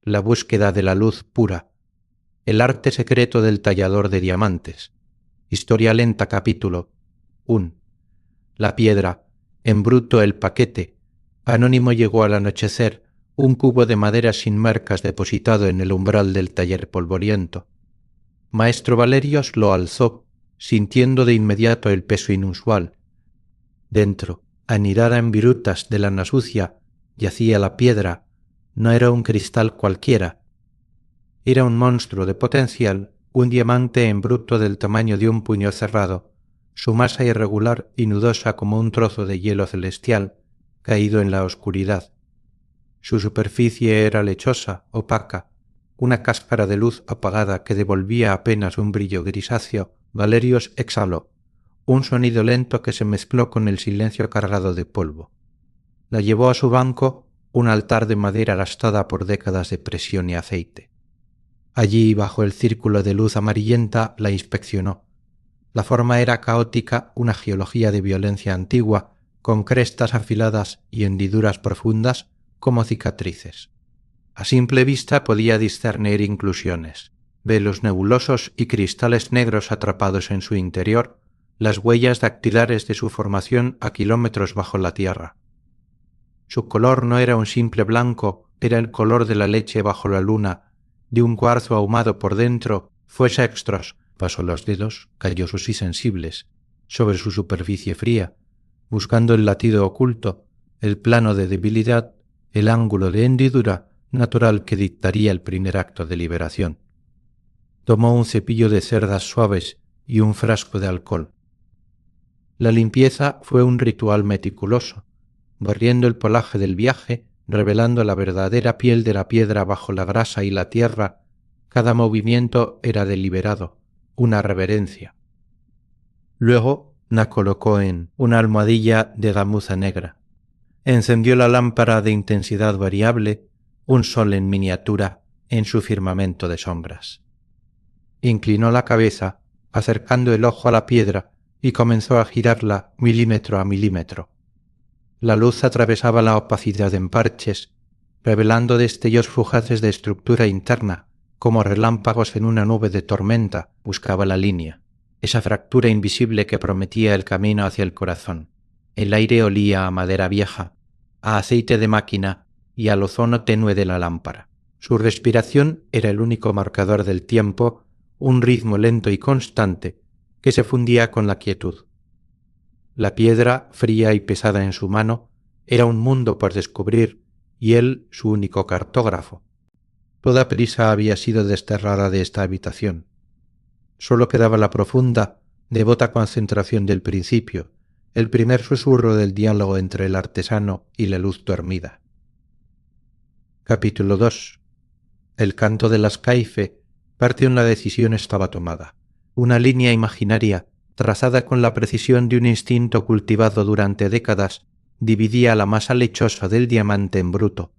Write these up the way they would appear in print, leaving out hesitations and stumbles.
la búsqueda de la luz pura, el arte secreto del tallador de diamantes. Historia lenta, capítulo 1. La piedra, en bruto el paquete. Anónimo llegó al anochecer, un cubo de madera sin marcas depositado en el umbral del taller polvoriento. Maestro Valerios lo alzó, sintiendo de inmediato el peso inusual. Dentro, anidada en virutas de lana sucia, yacía la piedra. No era un cristal cualquiera. Era un monstruo de potencial, un diamante en bruto del tamaño de un puño cerrado, su masa irregular y nudosa como un trozo de hielo celestial, caído en la oscuridad. Su superficie era lechosa, opaca, una cáscara de luz apagada que devolvía apenas un brillo grisáceo. Valerios exhaló, un sonido lento que se mezcló con el silencio cargado de polvo. La llevó a su banco, un altar de madera gastada por décadas de presión y aceite. Allí, bajo el círculo de luz amarillenta, la inspeccionó. La forma era caótica, una geología de violencia antigua, con crestas afiladas y hendiduras profundas como cicatrices. A simple vista podía discernir inclusiones, velos nebulosos y cristales negros atrapados en su interior, las huellas dactilares de su formación a kilómetros bajo la tierra. Su color no era un simple blanco, era el color de la leche bajo la luna, de un cuarzo ahumado por dentro. Fue Sextros, pasó los dedos, callosos y sensibles, sobre su superficie fría, buscando el latido oculto, el plano de debilidad, el ángulo de hendidura natural que dictaría el primer acto de liberación. Tomó un cepillo de cerdas suaves y un frasco de alcohol. La limpieza fue un ritual meticuloso, barriendo el polaje del viaje, revelando la verdadera piel de la piedra bajo la grasa y la tierra. Cada movimiento era deliberado, una reverencia. Luego la colocó en una almohadilla de gamuza negra. Encendió la lámpara de intensidad variable, un sol en miniatura en su firmamento de sombras. Inclinó la cabeza, acercando el ojo a la piedra, y comenzó a girarla milímetro a milímetro. La luz atravesaba la opacidad en parches, revelando destellos fugaces de estructura interna, como relámpagos en una nube de tormenta. Buscaba la línea, esa fractura invisible que prometía el camino hacia el corazón. El aire olía a madera vieja, a aceite de máquina y al ozono tenue de la lámpara. Su respiración era el único marcador del tiempo, un ritmo lento y constante que se fundía con la quietud. La piedra, fría y pesada en su mano, era un mundo por descubrir, y él su único cartógrafo. Toda prisa había sido desterrada de esta habitación. Solo quedaba la profunda, devota concentración del principio, el primer susurro del diálogo entre el artesano y la luz dormida. Capítulo 2. El canto de las Caife. Parte una decisión estaba tomada. Una línea imaginaria, trazada con la precisión de un instinto cultivado durante décadas, dividía la masa lechosa del diamante en bruto.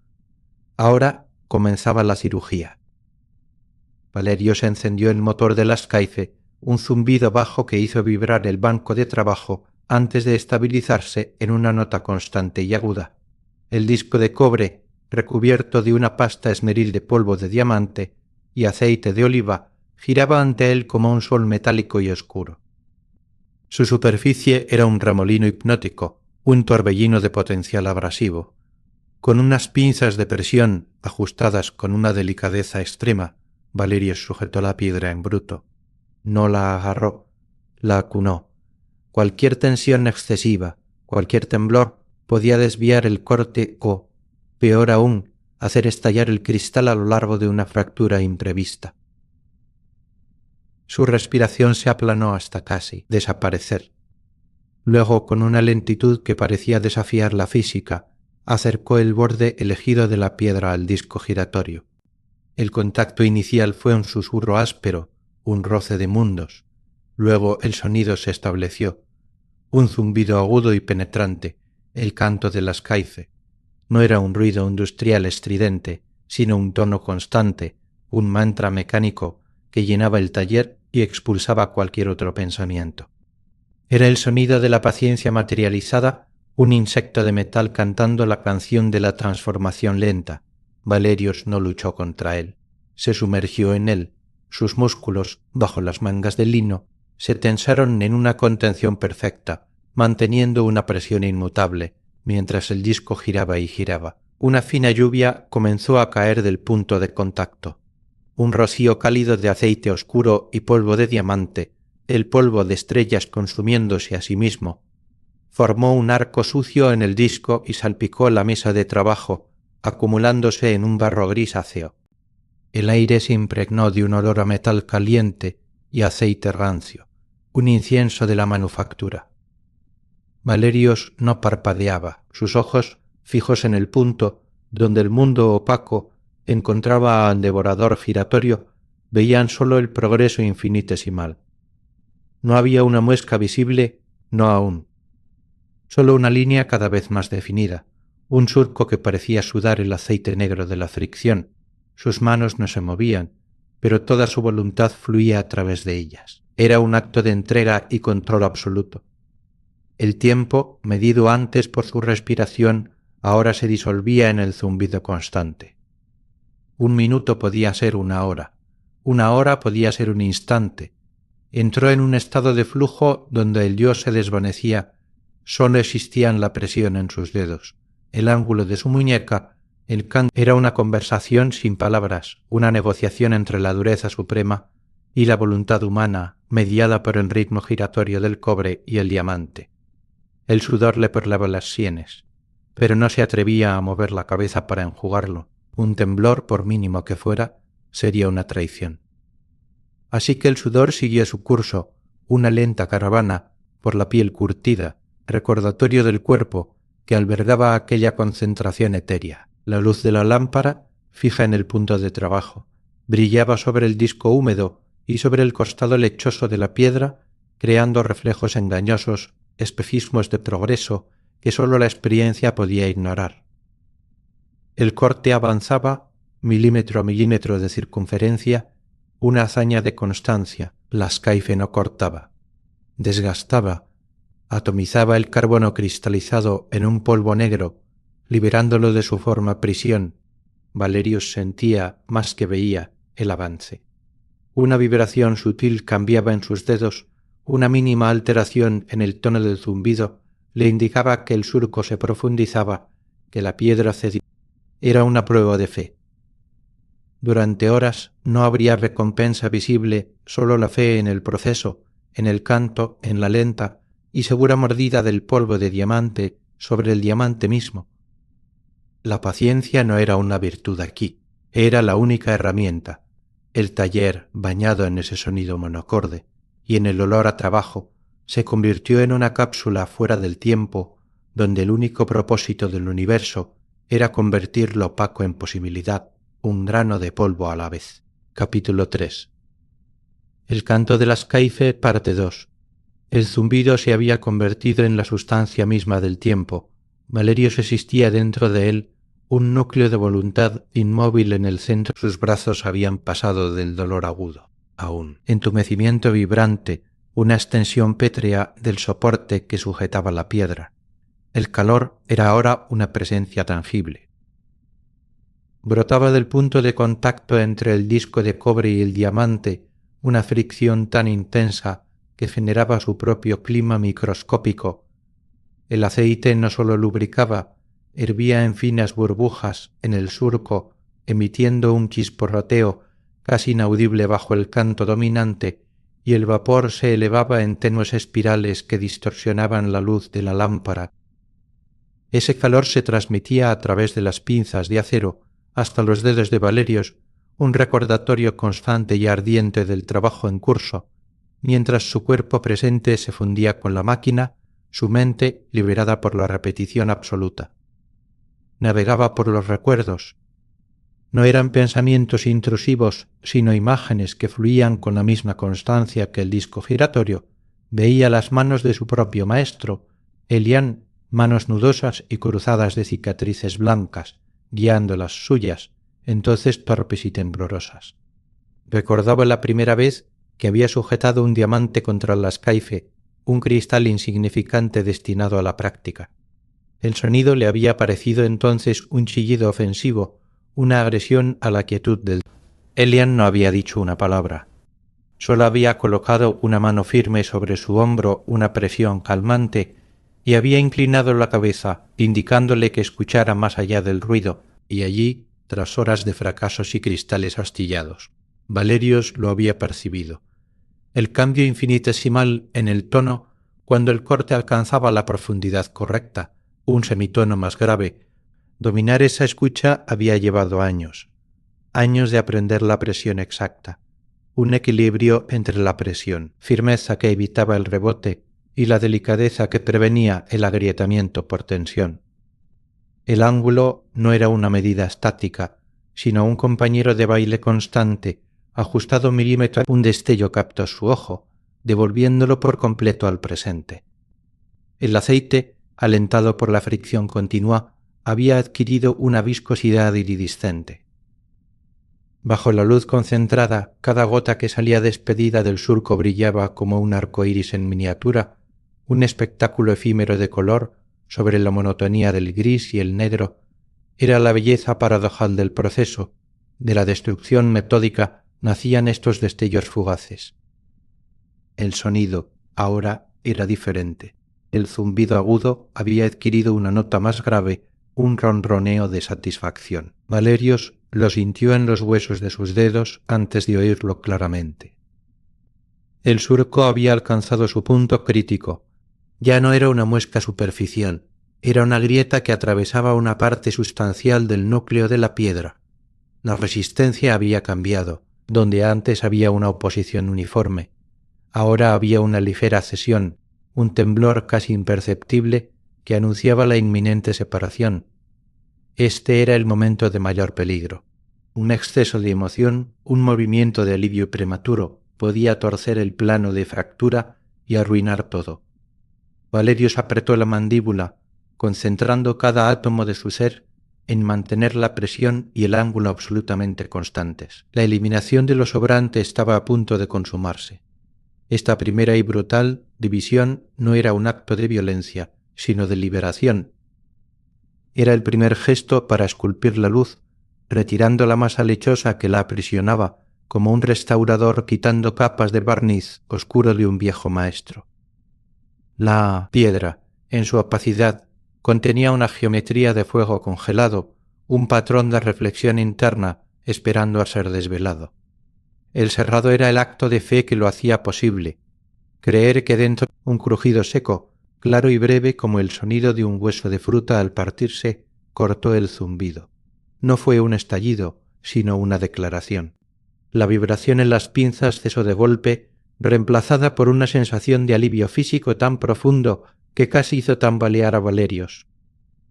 Ahora comenzaba la cirugía. Valerios encendió el motor de las Caife, un zumbido bajo que hizo vibrar el banco de trabajo antes de estabilizarse en una nota constante y aguda. El disco de cobre, recubierto de una pasta esmeril de polvo de diamante y aceite de oliva, giraba ante él como un sol metálico y oscuro. Su superficie era un remolino hipnótico, un torbellino de potencial abrasivo. Con unas pinzas de presión ajustadas con una delicadeza extrema, Valerios sujetó la piedra en bruto. No la agarró, la acunó. Cualquier tensión excesiva, cualquier temblor podía desviar el corte o, peor aún, hacer estallar el cristal a lo largo de una fractura imprevista. Su respiración se aplanó hasta casi desaparecer. Luego, con una lentitud que parecía desafiar la física, acercó el borde elegido de la piedra al disco giratorio. El contacto inicial fue un susurro áspero, un roce de mundos. Luego el sonido se estableció, un zumbido agudo y penetrante, el canto de las Caife. No era un ruido industrial estridente, sino un tono constante, un mantra mecánico que llenaba el taller y expulsaba cualquier otro pensamiento. Era el sonido de la paciencia materializada, un insecto de metal cantando la canción de la transformación lenta, Valerios no luchó contra él. Se sumergió en él. Sus músculos, bajo las mangas de lino, se tensaron en una contención perfecta, manteniendo una presión inmutable, mientras el disco giraba y giraba. Una fina lluvia comenzó a caer del punto de contacto. Un rocío cálido de aceite oscuro y polvo de diamante, el polvo de estrellas consumiéndose a sí mismo, formó un arco sucio en el disco y salpicó la mesa de trabajo, acumulándose en un barro grisáceo. El aire se impregnó de un olor a metal caliente y aceite rancio, un incienso de la manufactura. Valerios no parpadeaba, sus ojos, fijos en el punto donde el mundo opaco encontraba al devorador giratorio, veían sólo el progreso infinitesimal. No había una muesca visible, no aún. Sólo una línea cada vez más definida, un surco que parecía sudar el aceite negro de la fricción. Sus manos no se movían, pero toda su voluntad fluía a través de ellas. Era un acto de entrega y control absoluto. El tiempo, medido antes por su respiración, ahora se disolvía en el zumbido constante. Un minuto podía ser una hora podía ser un instante. Entró en un estado de flujo donde el yo se desvanecía, solo existían la presión en sus dedos, el ángulo de su muñeca, el canto. Era una conversación sin palabras, una negociación entre la dureza suprema y la voluntad humana, mediada por el ritmo giratorio del cobre y el diamante. El sudor le perlaba las sienes, pero no se atrevía a mover la cabeza para enjugarlo. Un temblor, por mínimo que fuera, sería una traición. Así que el sudor siguió su curso, una lenta caravana, por la piel curtida, recordatorio del cuerpo que albergaba aquella concentración etérea. La luz de la lámpara, fija en el punto de trabajo, brillaba sobre el disco húmedo y sobre el costado lechoso de la piedra, creando reflejos engañosos, espejismos de progreso que sólo la experiencia podía ignorar. El corte avanzaba, milímetro a milímetro de circunferencia, una hazaña de constancia. La Skyfe no cortaba, desgastaba, atomizaba el carbono cristalizado en un polvo negro, liberándolo de su forma prisión. Valerius sentía, más que veía, el avance. Una vibración sutil cambiaba en sus dedos, una mínima alteración en el tono del zumbido le indicaba que el surco se profundizaba, que la piedra cedía. Era una prueba de fe. Durante horas no habría recompensa visible, solo la fe en el proceso, en el canto, en la lenta y segura mordida del polvo de diamante sobre el diamante mismo. La paciencia no era una virtud aquí, era la única herramienta. El taller, bañado en ese sonido monocorde y en el olor a trabajo, se convirtió en una cápsula fuera del tiempo, donde el único propósito del universo era convertir lo opaco en posibilidad, un grano de polvo a la vez. Capítulo 3. El canto de la Skyfe, parte 2. El zumbido se había convertido en la sustancia misma del tiempo. Valerius existía dentro de él, un núcleo de voluntad inmóvil en el centro. Sus brazos habían pasado del dolor agudo a un entumecimiento vibrante, una extensión pétrea del soporte que sujetaba la piedra. El calor era ahora una presencia tangible. Brotaba del punto de contacto entre el disco de cobre y el diamante una fricción tan intensa que generaba su propio clima microscópico. El aceite no sólo lubricaba, hervía en finas burbujas en el surco, emitiendo un chisporroteo casi inaudible bajo el canto dominante, y el vapor se elevaba en tenues espirales que distorsionaban la luz de la lámpara. Ese calor se transmitía a través de las pinzas de acero hasta los dedos de Valerius, un recordatorio constante y ardiente del trabajo en curso, mientras su cuerpo presente se fundía con la máquina, su mente liberada por la repetición absoluta. Navegaba por los recuerdos. No eran pensamientos intrusivos, sino imágenes que fluían con la misma constancia que el disco giratorio. Veía las manos de su propio maestro, Elian, manos nudosas y cruzadas de cicatrices blancas, guiando las suyas, entonces torpes y temblorosas. Recordaba la primera vez que había sujetado un diamante contra la Skyfe, un cristal insignificante destinado a la práctica. El sonido le había parecido entonces un chillido ofensivo, una agresión a la quietud del... Elian no había dicho una palabra. Solo había colocado una mano firme sobre su hombro, una presión calmante, y había inclinado la cabeza, indicándole que escuchara más allá del ruido, y allí, tras horas de fracasos y cristales astillados. Valerios lo había percibido. El cambio infinitesimal en el tono, cuando el corte alcanzaba la profundidad correcta, un semitono más grave. Dominar esa escucha había llevado años de aprender la presión exacta, un equilibrio entre la presión, firmeza que evitaba el rebote y la delicadeza que prevenía el agrietamiento por tensión. El ángulo no era una medida estática, sino un compañero de baile constante, ajustado milímetro a un destello captó su ojo, devolviéndolo por completo al presente. El aceite, alentado por la fricción continua, había adquirido una viscosidad iridiscente. Bajo la luz concentrada, cada gota que salía despedida del surco brillaba como un arco iris en miniatura, un espectáculo efímero de color sobre la monotonía del gris y el negro. Era la belleza paradojal del proceso. De la destrucción metódica nacían estos destellos fugaces. El sonido, ahora, era diferente. El zumbido agudo había adquirido una nota más grave, un ronroneo de satisfacción. Valerios lo sintió en los huesos de sus dedos antes de oírlo claramente. El surco había alcanzado su punto crítico. Ya no era una muesca superficial, era una grieta que atravesaba una parte sustancial del núcleo de la piedra. La resistencia había cambiado. Donde antes había una oposición uniforme, ahora había una ligera cesión, un temblor casi imperceptible que anunciaba la inminente separación. Este era el momento de mayor peligro. Un exceso de emoción, un movimiento de alivio prematuro, podía torcer el plano de fractura y arruinar todo. Valerios apretó la mandíbula, concentrando cada átomo de su ser en mantener la presión y el ángulo absolutamente constantes. La eliminación de lo sobrante estaba a punto de consumarse. Esta primera y brutal división no era un acto de violencia, sino de liberación. Era el primer gesto para esculpir la luz, retirando la masa lechosa que la aprisionaba, como un restaurador quitando capas de barniz oscuro de un viejo maestro. La piedra, en su opacidad, contenía una geometría de fuego congelado, un patrón de reflexión interna esperando a ser desvelado. El cerrado era el acto de fe que lo hacía posible. Creer que dentro un crujido seco, claro y breve como el sonido de un hueso de fruta al partirse, cortó el zumbido. No fue un estallido, sino una declaración. La vibración en las pinzas cesó de golpe, reemplazada por una sensación de alivio físico tan profundo que casi hizo tambalear a Valerios.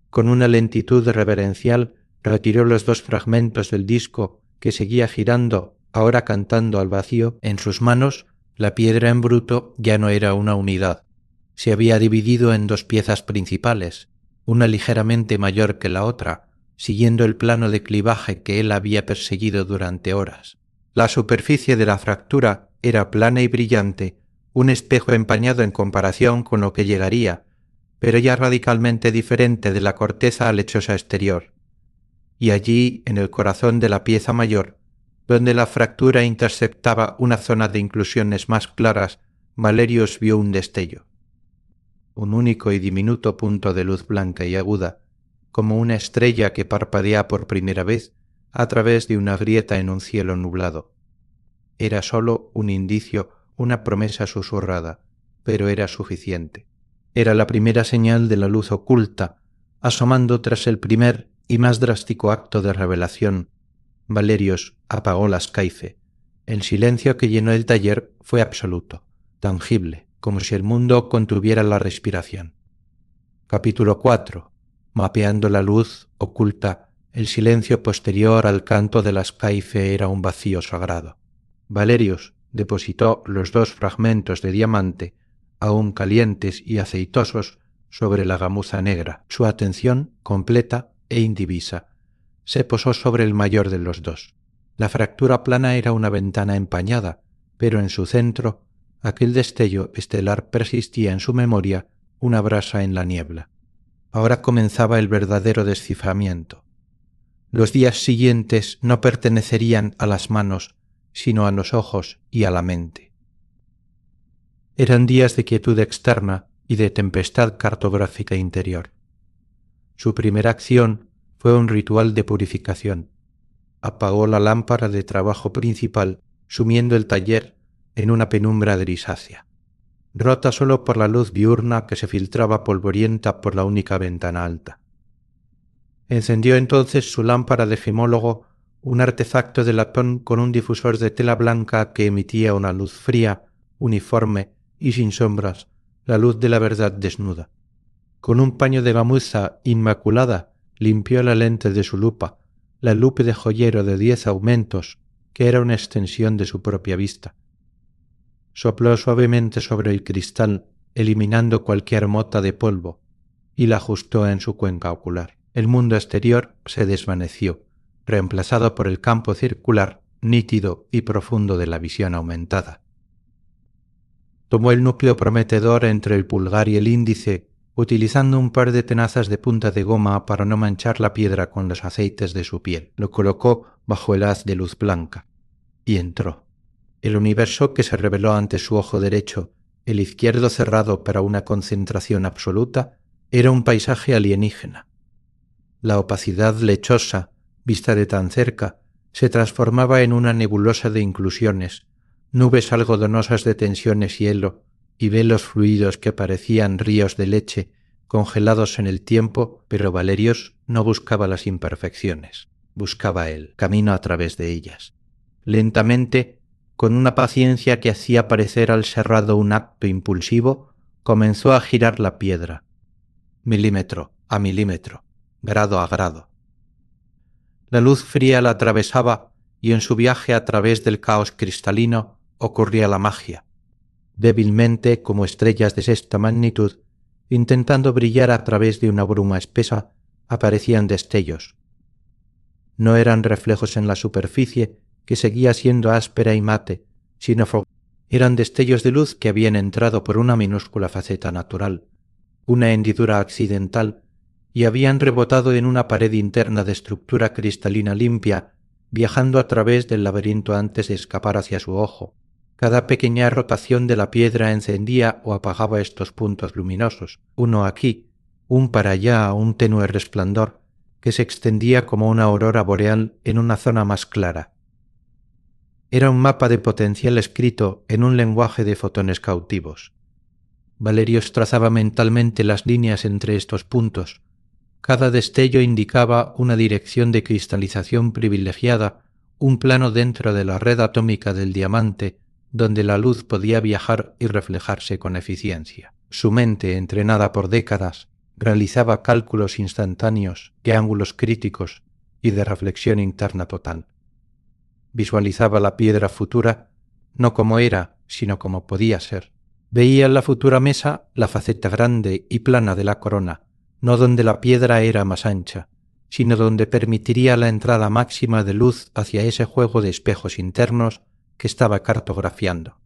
Con una lentitud reverencial retiró los dos fragmentos del disco que seguía girando, ahora cantando al vacío. En sus manos, la piedra en bruto ya no era una unidad. Se había dividido en dos piezas principales, una ligeramente mayor que la otra, siguiendo el plano de clivaje que él había perseguido durante horas. La superficie de la fractura era plana y brillante, un espejo empañado en comparación con lo que llegaría, pero ya radicalmente diferente de la corteza lechosa exterior. Y allí, en el corazón de la pieza mayor, donde la fractura interceptaba una zona de inclusiones más claras, Valerios vio un destello. Un único y diminuto punto de luz blanca y aguda, como una estrella que parpadea por primera vez a través de una grieta en un cielo nublado. Era sólo un indicio, una promesa susurrada, pero era suficiente. Era la primera señal de la luz oculta, asomando tras el primer y más drástico acto de revelación. Valerios apagó la escaife. El silencio que llenó el taller fue absoluto, tangible, como si el mundo contuviera la respiración. Capítulo 4. Mapeando la luz oculta, el silencio posterior al canto de la escaife era un vacío sagrado. Valerios depositó los dos fragmentos de diamante, aún calientes y aceitosos, sobre la gamuza negra. Su atención, completa e indivisa, se posó sobre el mayor de los dos. La fractura plana era una ventana empañada, pero en su centro, aquel destello estelar persistía en su memoria, una brasa en la niebla. Ahora comenzaba el verdadero desciframiento. Los días siguientes no pertenecerían a las manos, sino a los ojos y a la mente. Eran días de quietud externa y de tempestad cartográfica interior. Su primera acción fue un ritual de purificación. Apagó la lámpara de trabajo principal, sumiendo el taller en una penumbra grisácea, rota solo por la luz diurna que se filtraba polvorienta por la única ventana alta. Encendió entonces su lámpara de gemólogo, un artefacto de latón con un difusor de tela blanca que emitía una luz fría, uniforme y sin sombras, la luz de la verdad desnuda. Con un paño de gamuza inmaculada limpió la lente de su lupa, la lupe de joyero de 10 aumentos, que era una extensión de su propia vista. Sopló suavemente sobre el cristal, eliminando cualquier mota de polvo, y la ajustó en su cuenca ocular. El mundo exterior se desvaneció, reemplazado por el campo circular, nítido y profundo de la visión aumentada. Tomó el núcleo prometedor entre el pulgar y el índice, utilizando un par de tenazas de punta de goma para no manchar la piedra con los aceites de su piel. Lo colocó bajo el haz de luz blanca y entró. El universo que se reveló ante su ojo derecho, el izquierdo cerrado para una concentración absoluta, era un paisaje alienígena. La opacidad lechosa, vista de tan cerca, se transformaba en una nebulosa de inclusiones, nubes algodonosas de tensiones hielo y velos fluidos que parecían ríos de leche congelados en el tiempo, pero Valerios no buscaba las imperfecciones, buscaba el camino a través de ellas. Lentamente, con una paciencia que hacía parecer al serrado un acto impulsivo, comenzó a girar la piedra, milímetro a milímetro, grado a grado. La luz fría la atravesaba y en su viaje a través del caos cristalino ocurría la magia, débilmente como estrellas de sexta magnitud, intentando brillar a través de una bruma espesa, aparecían destellos. No eran reflejos en la superficie, que seguía siendo áspera y mate, sino eran destellos de luz que habían entrado por una minúscula faceta natural, una hendidura accidental, y habían rebotado en una pared interna de estructura cristalina limpia, viajando a través del laberinto antes de escapar hacia su ojo. Cada pequeña rotación de la piedra encendía o apagaba estos puntos luminosos, uno aquí, un para allá, un tenue resplandor, que se extendía como una aurora boreal en una zona más clara. Era un mapa de potencial escrito en un lenguaje de fotones cautivos. Valerios trazaba mentalmente las líneas entre estos puntos. Cada destello indicaba una dirección de cristalización privilegiada, un plano dentro de la red atómica del diamante, donde la luz podía viajar y reflejarse con eficiencia. Su mente, entrenada por décadas, realizaba cálculos instantáneos de ángulos críticos y de reflexión interna total. Visualizaba la piedra futura no como era, sino como podía ser. Veía en la futura mesa la faceta grande y plana de la corona, no donde la piedra era más ancha, sino donde permitiría la entrada máxima de luz hacia ese juego de espejos internos que estaba cartografiando.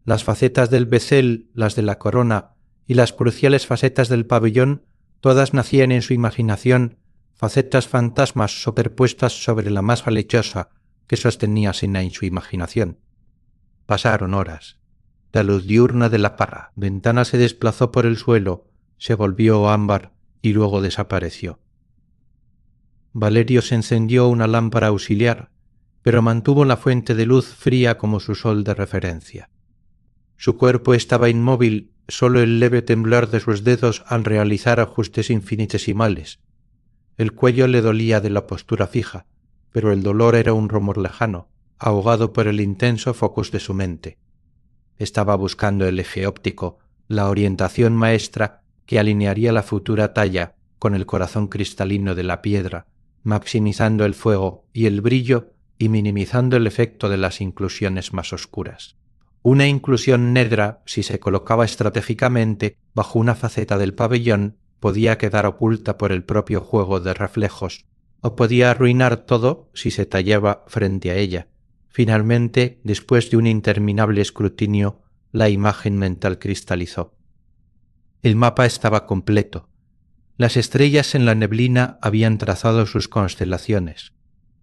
Las facetas del becel, las de la corona y las cruciales facetas del pabellón, todas nacían en su imaginación, facetas fantasmas superpuestas sobre la masa lechosa que sostenía Sena en su imaginación. Pasaron horas. La luz diurna de la parra ventana se desplazó por el suelo, se volvió ámbar y luego desapareció. Valerios encendió una lámpara auxiliar, pero mantuvo la fuente de luz fría como su sol de referencia. Su cuerpo estaba inmóvil, solo el leve temblar de sus dedos al realizar ajustes infinitesimales. El cuello le dolía de la postura fija, pero el dolor era un rumor lejano, ahogado por el intenso focus de su mente. Estaba buscando el eje óptico, la orientación maestra que alinearía la futura talla con el corazón cristalino de la piedra, maximizando el fuego y el brillo y minimizando el efecto de las inclusiones más oscuras. Una inclusión negra, si se colocaba estratégicamente bajo una faceta del pabellón, podía quedar oculta por el propio juego de reflejos, o podía arruinar todo si se tallaba frente a ella. Finalmente, después de un interminable escrutinio, la imagen mental cristalizó. El mapa estaba completo. Las estrellas en la neblina habían trazado sus constelaciones,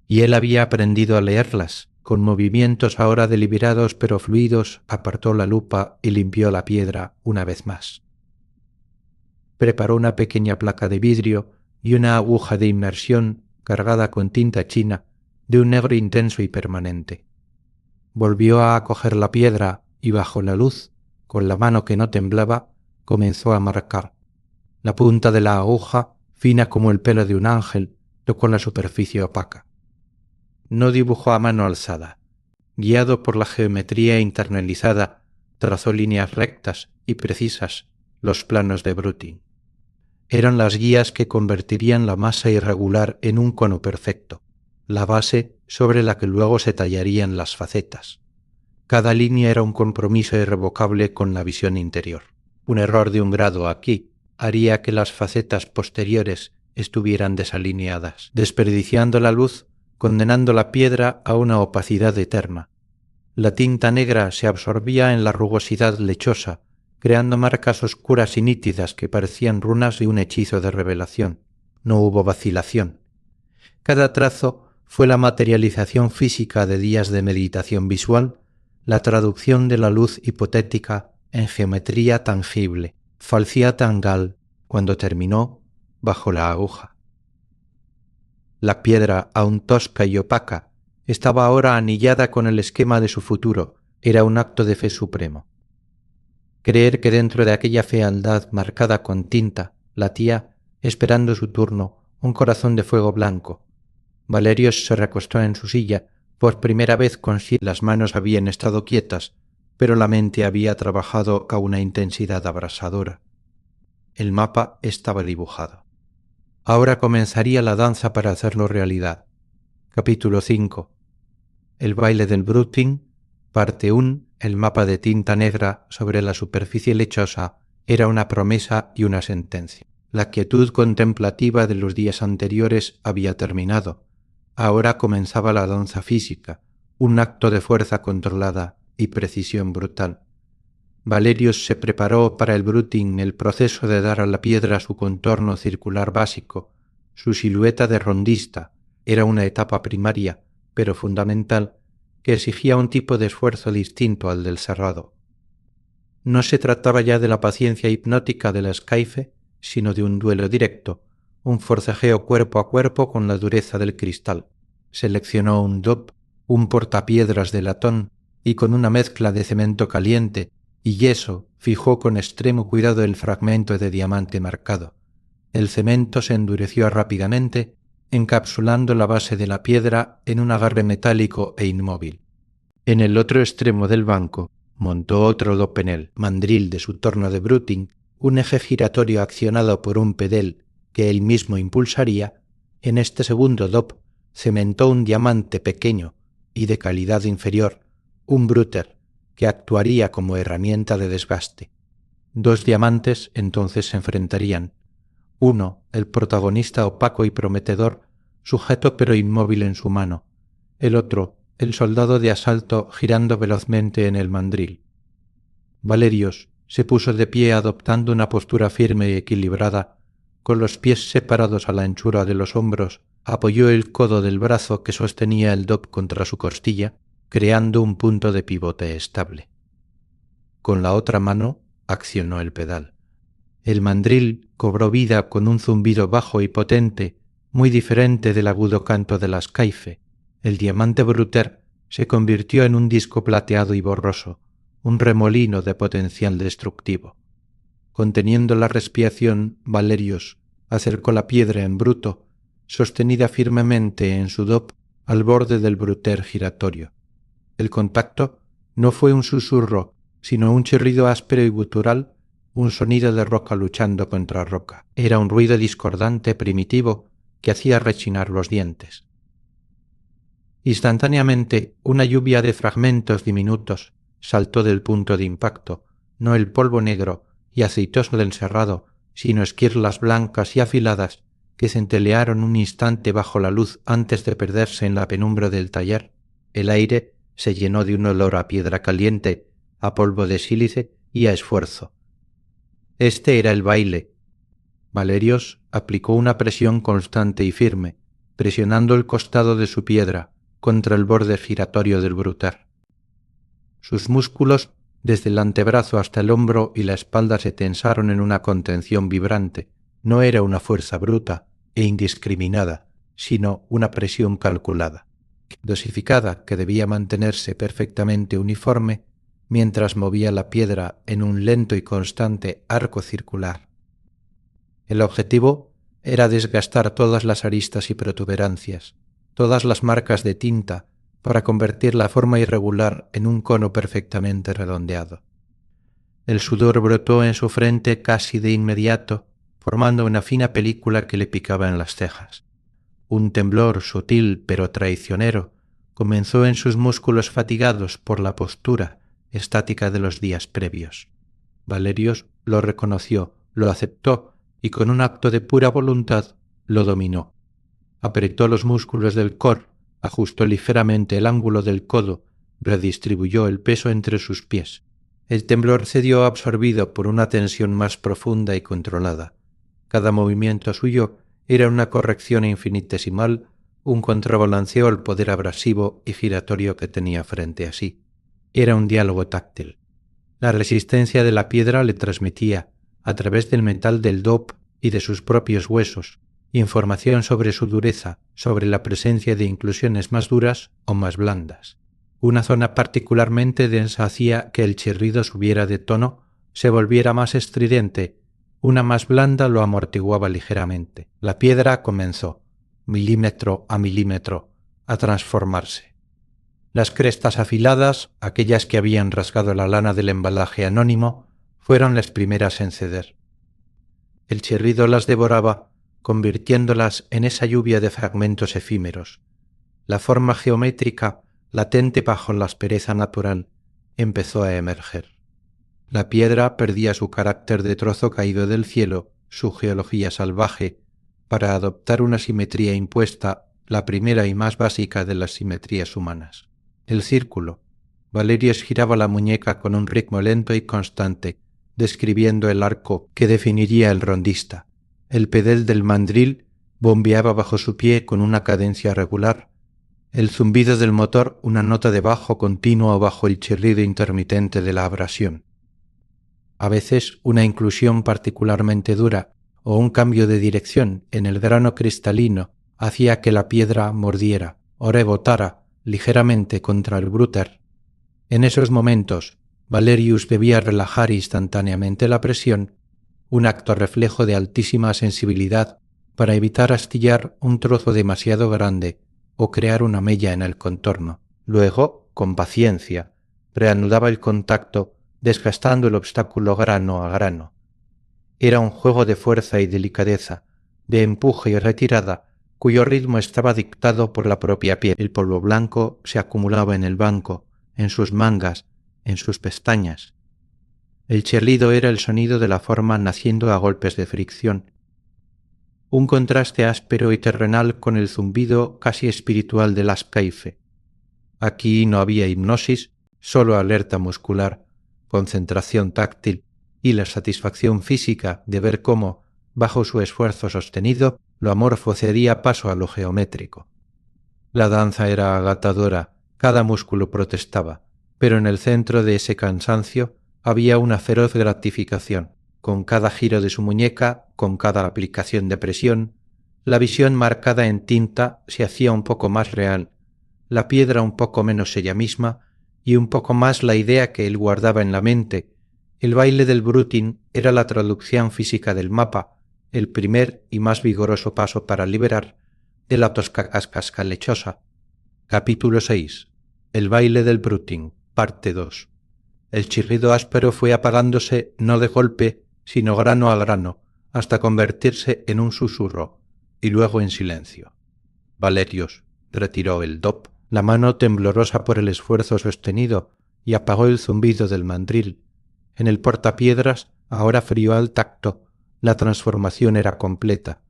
y él había aprendido a leerlas. Con movimientos ahora deliberados pero fluidos, apartó la lupa y limpió la piedra una vez más. Preparó una pequeña placa de vidrio y una aguja de inmersión cargada con tinta china de un negro intenso y permanente. Volvió a coger la piedra y bajo la luz, con la mano que no temblaba, comenzó a marcar. La punta de la aguja, fina como el pelo de un ángel, tocó la superficie opaca. No dibujó a mano alzada. Guiado por la geometría internalizada, trazó líneas rectas y precisas, los planos de Bruting. Eran las guías que convertirían la masa irregular en un cono perfecto, la base sobre la que luego se tallarían las facetas. Cada línea era un compromiso irrevocable con la visión interior. Un error de un grado aquí haría que las facetas posteriores estuvieran desalineadas, desperdiciando la luz, condenando la piedra a una opacidad eterna. La tinta negra se absorbía en la rugosidad lechosa, creando marcas oscuras y nítidas que parecían runas de un hechizo de revelación. No hubo vacilación. Cada trazo fue la materialización física de días de meditación visual, la traducción de la luz hipotética en geometría tangible, falcia tangal, cuando terminó, bajo la aguja. La piedra, aún tosca y opaca, estaba ahora anillada con el esquema de su futuro. Era un acto de fe supremo. Creer que dentro de aquella fealdad marcada con tinta latía, esperando su turno, un corazón de fuego blanco. Valerios se recostó en su silla. Por primera vez las manos habían estado quietas, pero la mente había trabajado a una intensidad abrasadora. El mapa estaba dibujado. Ahora comenzaría la danza para hacerlo realidad. Capítulo 5. El baile del Bruting, parte 1. El mapa de tinta negra sobre la superficie lechosa era una promesa y una sentencia. La quietud contemplativa de los días anteriores había terminado. Ahora comenzaba la danza física, un acto de fuerza controlada y precisión brutal. Valerios se preparó para el Bruting el proceso de dar a la piedra su contorno circular básico. Su silueta de rondista era una etapa primaria, pero fundamental, que exigía un tipo de esfuerzo distinto al del cerrado. No se trataba ya de la paciencia hipnótica de la escaife, sino de un duelo directo, un forcejeo cuerpo a cuerpo con la dureza del cristal. Seleccionó un dop, un portapiedras de latón, y con una mezcla de cemento caliente y yeso fijó con extremo cuidado el fragmento de diamante marcado. El cemento se endureció rápidamente, encapsulando la base de la piedra en un agarre metálico e inmóvil. En el otro extremo del banco montó otro dop en el mandril de su torno de Bruting, un eje giratorio accionado por un pedel que él mismo impulsaría. En este segundo dop cementó un diamante pequeño y de calidad inferior, un Bruter, que actuaría como herramienta de desgaste. Dos diamantes entonces se enfrentarían. Uno, el protagonista opaco y prometedor, sujeto pero inmóvil en su mano. El otro, el soldado de asalto girando velozmente en el mandril. Valerios se puso de pie adoptando una postura firme y equilibrada. Con los pies separados a la anchura de los hombros, apoyó el codo del brazo que sostenía el dop contra su costilla, creando un punto de pivote estable. Con la otra mano accionó el pedal. El mandril cobró vida con un zumbido bajo y potente, muy diferente del agudo canto de la escaife. El diamante Bruter se convirtió en un disco plateado y borroso, un remolino de potencial destructivo. Conteniendo la respiración, Valerios acercó la piedra en bruto, sostenida firmemente en su dop al borde del Bruter giratorio. El contacto no fue un susurro, sino un chirrido áspero y gutural, un sonido de roca luchando contra roca. Era un ruido discordante primitivo que hacía rechinar los dientes. Instantáneamente, una lluvia de fragmentos diminutos saltó del punto de impacto, no el polvo negro y aceitoso del serrado, sino esquirlas blancas y afiladas que centellearon un instante bajo la luz antes de perderse en la penumbra del taller. El aire se llenó de un olor a piedra caliente, a polvo de sílice y a esfuerzo. Este era el baile. Valerios aplicó una presión constante y firme, presionando el costado de su piedra contra el borde giratorio del bruter. Sus músculos, desde el antebrazo hasta el hombro y la espalda, se tensaron en una contención vibrante. No era una fuerza bruta e indiscriminada, sino una presión calculada, dosificada, que debía mantenerse perfectamente uniforme mientras movía la piedra en un lento y constante arco circular. El objetivo era desgastar todas las aristas y protuberancias, todas las marcas de tinta, para convertir la forma irregular en un cono perfectamente redondeado. El sudor brotó en su frente casi de inmediato, formando una fina película que le picaba en las cejas. Un temblor sutil pero traicionero comenzó en sus músculos fatigados por la postura estática de los días previos. Valerios lo reconoció, lo aceptó y con un acto de pura voluntad lo dominó. Apretó los músculos del core, ajustó ligeramente el ángulo del codo, redistribuyó el peso entre sus pies. El temblor cedió absorbido por una tensión más profunda y controlada. Cada movimiento suyo era una corrección infinitesimal, un contrabalanceo al poder abrasivo y giratorio que tenía frente a sí. Era un diálogo táctil. La resistencia de la piedra le transmitía, a través del metal del dop y de sus propios huesos, información sobre su dureza, sobre la presencia de inclusiones más duras o más blandas. Una zona particularmente densa hacía que el chirrido subiera de tono, se volviera más estridente, una más blanda lo amortiguaba ligeramente. La piedra comenzó, milímetro, a transformarse. Las crestas afiladas, aquellas que habían rasgado la lana del embalaje anónimo, fueron las primeras en ceder. El chirrido las devoraba, convirtiéndolas en esa lluvia de fragmentos efímeros. La forma geométrica, latente bajo la aspereza natural, empezó a emerger. La piedra perdía su carácter de trozo caído del cielo, su geología salvaje, para adoptar una simetría impuesta, la primera y más básica de las simetrías humanas. El círculo. Valerios giraba la muñeca con un ritmo lento y constante, describiendo el arco que definiría el rondista. El pedal del mandril bombeaba bajo su pie con una cadencia regular. El zumbido del motor una nota de bajo continuo bajo el chirrido intermitente de la abrasión. A veces una inclusión particularmente dura o un cambio de dirección en el grano cristalino hacía que la piedra mordiera o rebotara ligeramente contra el bruter. En esos momentos, Valerius debía relajar instantáneamente la presión, un acto reflejo de altísima sensibilidad para evitar astillar un trozo demasiado grande o crear una mella en el contorno. Luego, con paciencia, reanudaba el contacto, desgastando el obstáculo grano a grano. Era un juego de fuerza y delicadeza, de empuje y retirada, cuyo ritmo estaba dictado por la propia piel. El polvo blanco se acumulaba en el banco, en sus mangas, en sus pestañas. El chirrido era el sonido de la forma naciendo a golpes de fricción, un contraste áspero y terrenal con el zumbido casi espiritual del ascaife. Aquí no había hipnosis, solo alerta muscular, concentración táctil y la satisfacción física de ver cómo, bajo su esfuerzo sostenido, lo amorfo cedía paso a lo geométrico. La danza era agotadora, cada músculo protestaba, pero en el centro de ese cansancio había una feroz gratificación. Con cada giro de su muñeca, con cada aplicación de presión, la visión marcada en tinta se hacía un poco más real, la piedra un poco menos ella misma y un poco más la idea que él guardaba en la mente. El baile del Brutin era la traducción física del mapa, el primer y más vigoroso paso para liberar de la tosca casca lechosa. Capítulo 6. El baile del Brutin, parte 2. El chirrido áspero fue apagándose no de golpe, sino grano a grano, hasta convertirse en un susurro, y luego en silencio. Valerios retiró el dop, la mano temblorosa por el esfuerzo sostenido, y apagó el zumbido del mandril. En el portapiedras, ahora frío al tacto, la transformación era completa.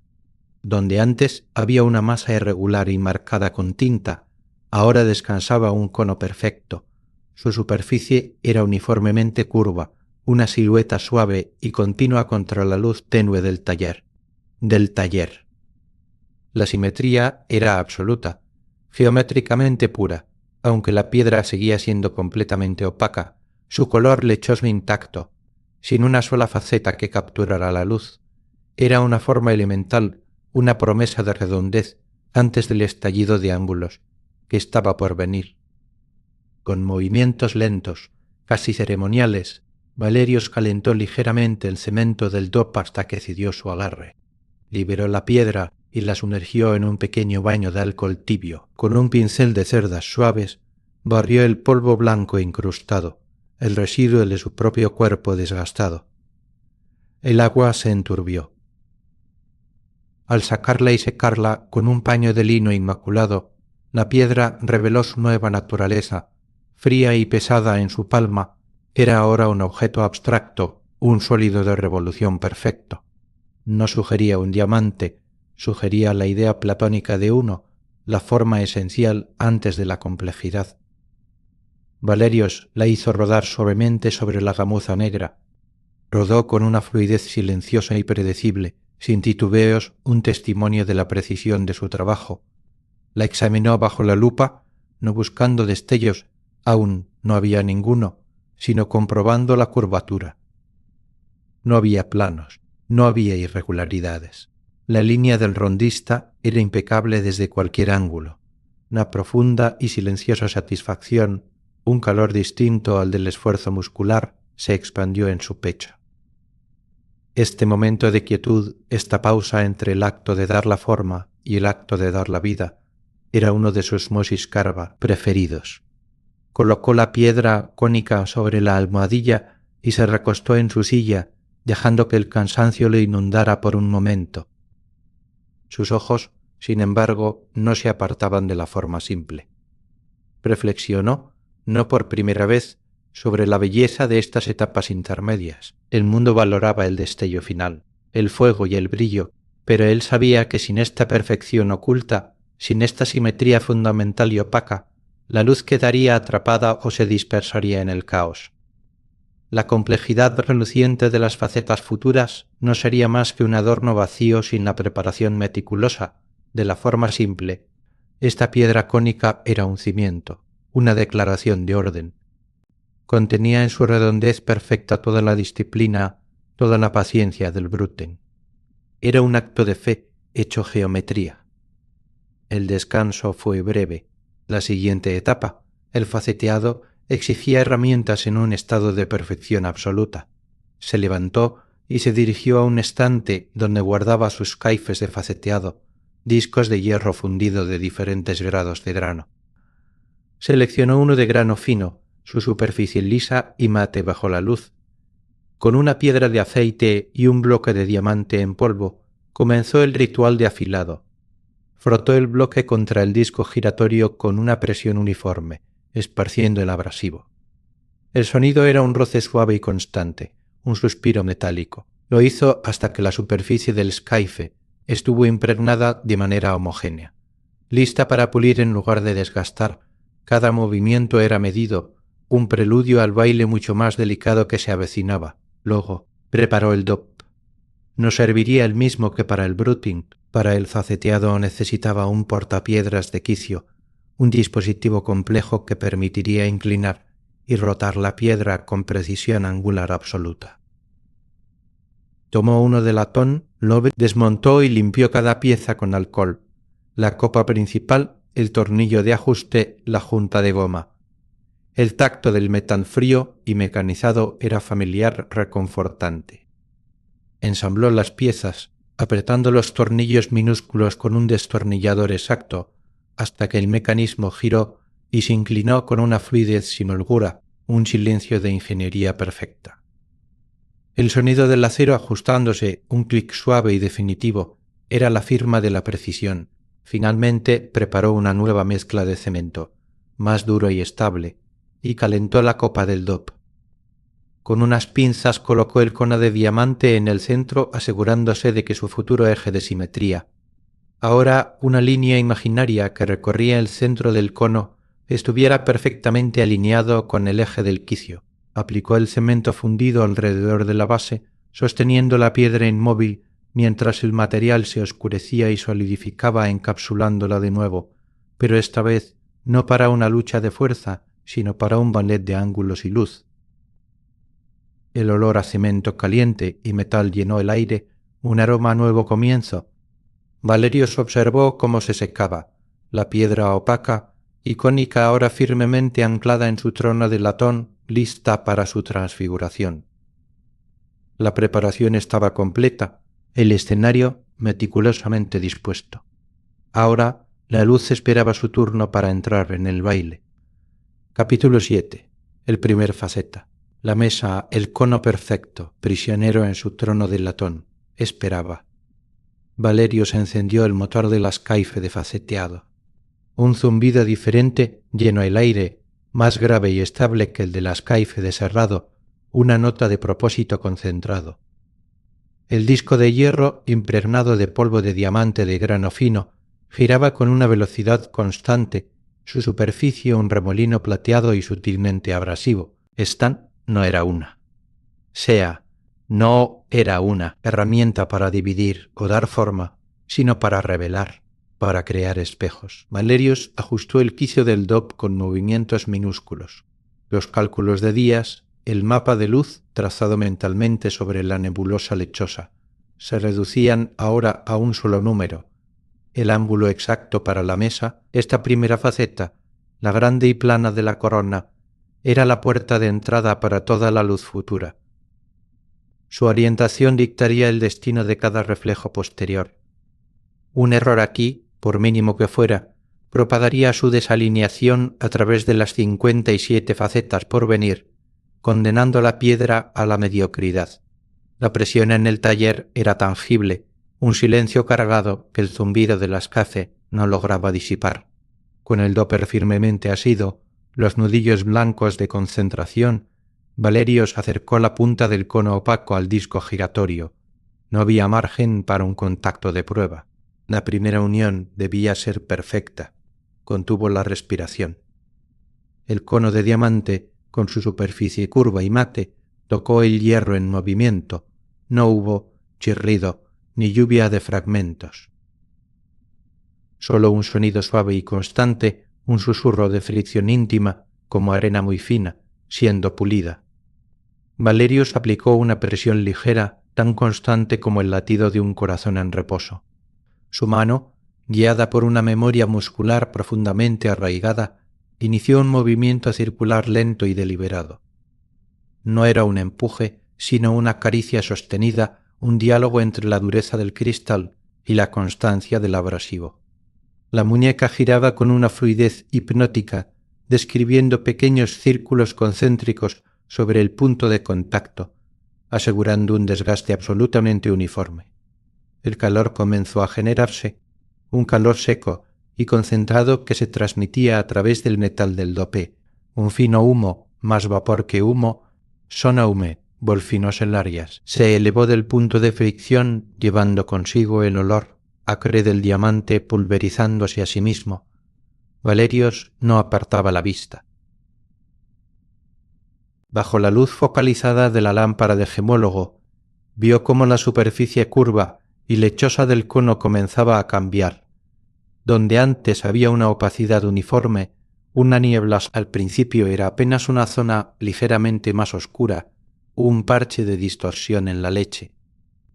Donde antes había una masa irregular y marcada con tinta, ahora descansaba un cono perfecto. Su superficie era uniformemente curva, una silueta suave y continua contra la luz tenue del taller. del taller. La simetría era absoluta, geométricamente pura, aunque la piedra seguía siendo completamente opaca, su color lechoso intacto, sin una sola faceta que capturara la luz. Era una forma elemental, una promesa de redondez antes del estallido de ángulos que estaba por venir. Con movimientos lentos, casi ceremoniales, Valerios calentó ligeramente el cemento del DOP hasta que cedió su agarre. Liberó la piedra y la sumergió en un pequeño baño de alcohol tibio. Con un pincel de cerdas suaves, barrió el polvo blanco incrustado, el residuo de su propio cuerpo desgastado. El agua se enturbió. Al sacarla y secarla con un paño de lino inmaculado, la piedra reveló su nueva naturaleza. Fría y pesada en su palma, era ahora un objeto abstracto, un sólido de revolución perfecto. No sugería un diamante, sugería la idea platónica de uno, la forma esencial antes de la complejidad. Valerios la hizo rodar suavemente sobre la gamuza negra. Rodó con una fluidez silenciosa y predecible, sin titubeos, un testimonio de la precisión de su trabajo. La examinó bajo la lupa, no buscando destellos, aún no había ninguno, sino comprobando la curvatura. No había planos, no había irregularidades. La línea del rondista era impecable desde cualquier ángulo. Una profunda y silenciosa satisfacción, un calor distinto al del esfuerzo muscular, se expandió en su pecho. Este momento de quietud, esta pausa entre el acto de dar la forma y el acto de dar la vida, era uno de sus Moses Carver preferidos. Colocó la piedra cónica sobre la almohadilla y se recostó en su silla, dejando que el cansancio le inundara por un momento. Sus ojos, sin embargo, no se apartaban de la forma simple. Reflexionó, no por primera vez, sobre la belleza de estas etapas intermedias. El mundo valoraba el destello final, el fuego y el brillo, pero él sabía que sin esta perfección oculta, sin esta simetría fundamental y opaca, la luz quedaría atrapada o se dispersaría en el caos. La complejidad reluciente de las facetas futuras no sería más que un adorno vacío sin la preparación meticulosa de la forma simple. Esta piedra cónica era un cimiento, una declaración de orden. Contenía en su redondez perfecta toda la disciplina, toda la paciencia del Brüten. Era un acto de fe hecho geometría. El descanso fue breve. La siguiente etapa, el faceteado, exigía herramientas en un estado de perfección absoluta. Se levantó y se dirigió a un estante donde guardaba sus caifes de faceteado, discos de hierro fundido de diferentes grados de grano. Seleccionó uno de grano fino, su superficie lisa y mate bajo la luz. Con una piedra de aceite y un bloque de diamante en polvo, comenzó el ritual de afilado. Frotó el bloque contra el disco giratorio con una presión uniforme, esparciendo el abrasivo. El sonido era un roce suave y constante, un suspiro metálico. Lo hizo hasta que la superficie del escaife estuvo impregnada de manera homogénea. Lista para pulir en lugar de desgastar, cada movimiento era medido, un preludio al baile mucho más delicado que se avecinaba. Luego preparó el DOP. No serviría el mismo que para el Brüten. Para el faceteado necesitaba un portapiedras de quicio, un dispositivo complejo que permitiría inclinar y rotar la piedra con precisión angular absoluta. Tomó uno de latón, lo desmontó y limpió cada pieza con alcohol. La copa principal, el tornillo de ajuste, la junta de goma. El tacto del metal frío y mecanizado era familiar, reconfortante. Ensambló las piezas, apretando los tornillos minúsculos con un destornillador exacto, hasta que el mecanismo giró y se inclinó con una fluidez sin holgura, un silencio de ingeniería perfecta. El sonido del acero ajustándose, un clic suave y definitivo, era la firma de la precisión. Finalmente preparó una nueva mezcla de cemento, más duro y estable, y calentó la copa del DOP. Con unas pinzas colocó el cono de diamante en el centro, asegurándose de que su futuro eje de simetría. Ahora una línea imaginaria que recorría el centro del cono estuviera perfectamente alineado con el eje del quicio. Aplicó el cemento fundido alrededor de la base, sosteniendo la piedra inmóvil mientras el material se oscurecía y solidificaba encapsulándola de nuevo, pero esta vez no para una lucha de fuerza, sino para un ballet de ángulos y luz. El olor a cemento caliente y metal llenó el aire, un aroma a nuevo comienzo. Valerius observó cómo se secaba, la piedra opaca, icónica ahora firmemente anclada en su trono de latón, lista para su transfiguración. La preparación estaba completa, el escenario meticulosamente dispuesto. Ahora la luz esperaba su turno para entrar en el baile. Capítulo 7. El primer faceta. La mesa, el cono perfecto, prisionero en su trono de latón, esperaba. Valerius encendió el motor del ascaife de faceteado. Un zumbido diferente llenó el aire, más grave y estable que el del ascaife de serrado, una nota de propósito concentrado. El disco de hierro, impregnado de polvo de diamante de grano fino, giraba con una velocidad constante, su superficie un remolino plateado y sutilmente abrasivo. Stan no era una. Sea, no era una herramienta para dividir o dar forma, sino para revelar, para crear espejos. Valerius ajustó el quicio del DOP con movimientos minúsculos. Los cálculos de días, el mapa de luz trazado mentalmente sobre la nebulosa lechosa, se reducían ahora a un solo número. El ángulo exacto para la mesa, esta primera faceta, la grande y plana de la corona, era la puerta de entrada para toda la luz futura. Su orientación dictaría el destino de cada reflejo posterior. Un error aquí, por mínimo que fuera, propagaría su desalineación a través de las 57 facetas por venir, condenando la piedra a la mediocridad. La presión en el taller era tangible, un silencio cargado que el zumbido del ascafe no lograba disipar. Con el dopper firmemente asido, los nudillos blancos de concentración, Valerius acercó la punta del cono opaco al disco giratorio. No había margen para un contacto de prueba. La primera unión debía ser perfecta. Contuvo la respiración. El cono de diamante, con su superficie curva y mate, tocó el hierro en movimiento. No hubo chirrido ni lluvia de fragmentos. Solo un sonido suave y constante, un susurro de fricción íntima, como arena muy fina, siendo pulida. Valerius aplicó una presión ligera, tan constante como el latido de un corazón en reposo. Su mano, guiada por una memoria muscular profundamente arraigada, inició un movimiento circular lento y deliberado. No era un empuje, sino una caricia sostenida, un diálogo entre la dureza del cristal y la constancia del abrasivo. La muñeca giraba con una fluidez hipnótica, describiendo pequeños círculos concéntricos sobre el punto de contacto, asegurando un desgaste absolutamente uniforme. El calor comenzó a generarse, un calor seco y concentrado que se transmitía a través del metal del dopé, un fino humo, más vapor que humo, sonaume, volfinos elarias. Se elevó del punto de fricción, llevando consigo el olor acre del diamante pulverizándose a sí mismo. Valerius no apartaba la vista. Bajo la luz focalizada de la lámpara de gemólogo, vio cómo la superficie curva y lechosa del cono comenzaba a cambiar. Donde antes había una opacidad uniforme, una niebla al principio era apenas una zona ligeramente más oscura, un parche de distorsión en la leche.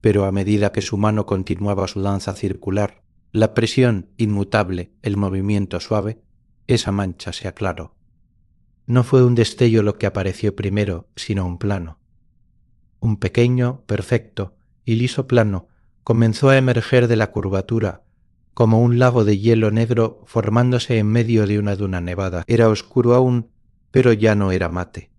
Pero a medida que su mano continuaba su danza circular, la presión inmutable, el movimiento suave, esa mancha se aclaró. No fue un destello lo que apareció primero, sino un plano. Un pequeño, perfecto y liso plano comenzó a emerger de la curvatura, como un lago de hielo negro formándose en medio de una duna nevada. Era oscuro aún, pero ya no era mate.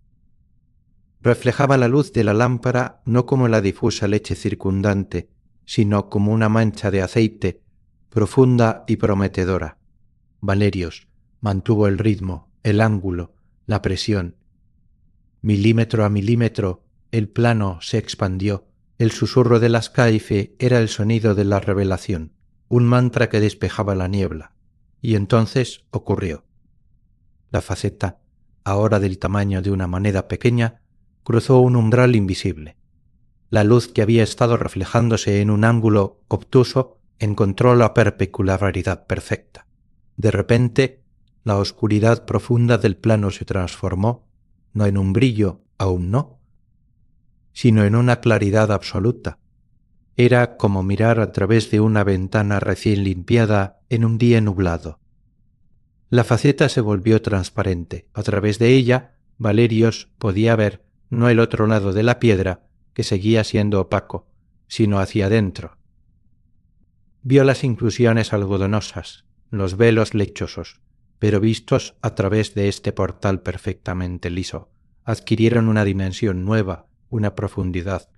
Reflejaba la luz de la lámpara no como la difusa leche circundante, sino como una mancha de aceite, profunda y prometedora. Valerius mantuvo el ritmo, el ángulo, la presión. Milímetro a milímetro, el plano se expandió. El susurro del ascaife era el sonido de la revelación, un mantra que despejaba la niebla. Y entonces ocurrió. La faceta, ahora del tamaño de una moneda pequeña, cruzó un umbral invisible. La luz que había estado reflejándose en un ángulo obtuso encontró la perpendicularidad perfecta. De repente, la oscuridad profunda del plano se transformó, no en un brillo, aún no, sino en una claridad absoluta. Era como mirar a través de una ventana recién limpiada en un día nublado. La faceta se volvió transparente. A través de ella, Valerios podía ver no el otro lado de la piedra, que seguía siendo opaco, sino hacia adentro. Vio las inclusiones algodonosas, los velos lechosos, pero vistos a través de este portal perfectamente liso, adquirieron una dimensión nueva, una profundidad,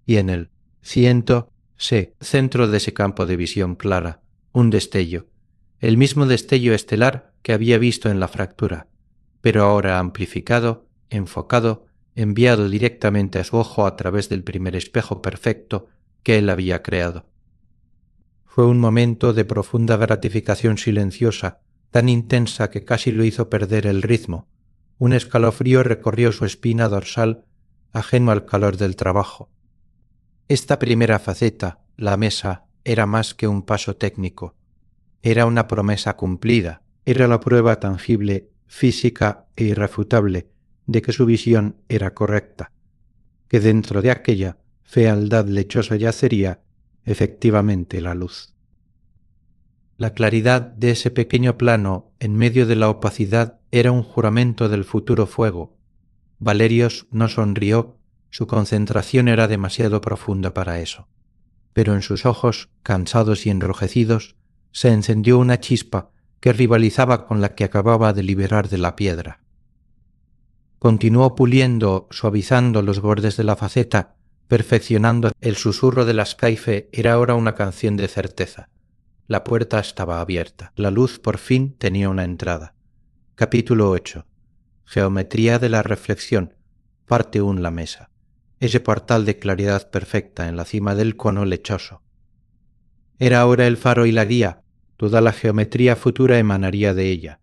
y en el centro de ese campo de visión clara, un destello, el mismo destello estelar que había visto en la fractura, pero ahora amplificado, enfocado, enviado directamente a su ojo a través del primer espejo perfecto que él había creado. Fue un momento de profunda gratificación silenciosa, tan intensa que casi lo hizo perder el ritmo. Un escalofrío recorrió su espina dorsal, ajeno al calor del trabajo. Esta primera faceta, la mesa, era más que un paso técnico. Era una promesa cumplida, era la prueba tangible, física e irrefutable de que su visión era correcta, que dentro de aquella fealdad lechosa yacería efectivamente la luz. La claridad de ese pequeño plano en medio de la opacidad era un juramento del futuro fuego. Valerios no sonrió, su concentración era demasiado profunda para eso. Pero en sus ojos, cansados y enrojecidos, se encendió una chispa que rivalizaba con la que acababa de liberar de la piedra. Continuó puliendo, suavizando los bordes de la faceta, perfeccionando. El susurro de la Skyfe era ahora una canción de certeza. La puerta estaba abierta. La luz por fin tenía una entrada. Capítulo 8. Geometría de la reflexión. Parte 1. La mesa. Ese portal de claridad perfecta en la cima del cono lechoso. Era ahora el faro y la guía. Toda la geometría futura emanaría de ella.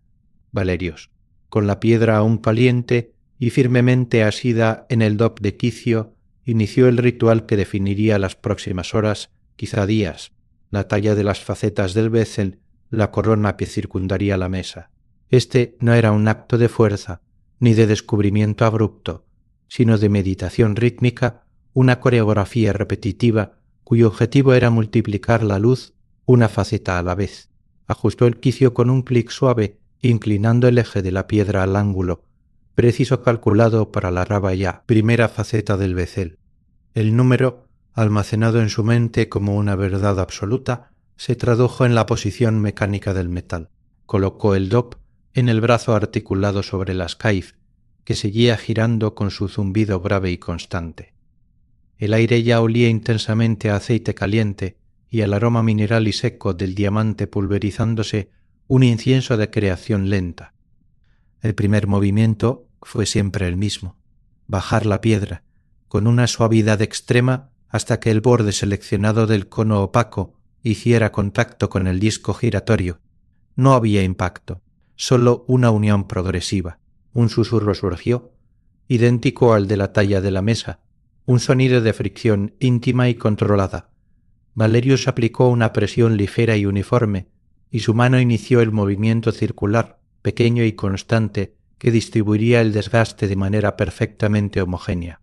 Valerios, con la piedra aún caliente y firmemente asida en el dop de quicio, inició el ritual que definiría las próximas horas, quizá días, la talla de las facetas del bezel, la corona que circundaría la mesa. Este no era un acto de fuerza, ni de descubrimiento abrupto, sino de meditación rítmica, una coreografía repetitiva, cuyo objetivo era multiplicar la luz una faceta a la vez. Ajustó el quicio con un clic suave, inclinando el eje de la piedra al ángulo, preciso calculado para la rabaya, primera faceta del bezel. El número, almacenado en su mente como una verdad absoluta, se tradujo en la posición mecánica del metal. Colocó el dop en el brazo articulado sobre la scaif, que seguía girando con su zumbido grave y constante. El aire ya olía intensamente a aceite caliente y al aroma mineral y seco del diamante pulverizándose, un incienso de creación lenta. El primer movimiento fue siempre el mismo: bajar la piedra, con una suavidad extrema hasta que el borde seleccionado del cono opaco hiciera contacto con el disco giratorio. No había impacto, solo una unión progresiva. Un susurro surgió, idéntico al de la talla de la mesa, un sonido de fricción íntima y controlada. Valerius aplicó una presión ligera y uniforme, y su mano inició el movimiento circular, pequeño y constante, que distribuiría el desgaste de manera perfectamente homogénea.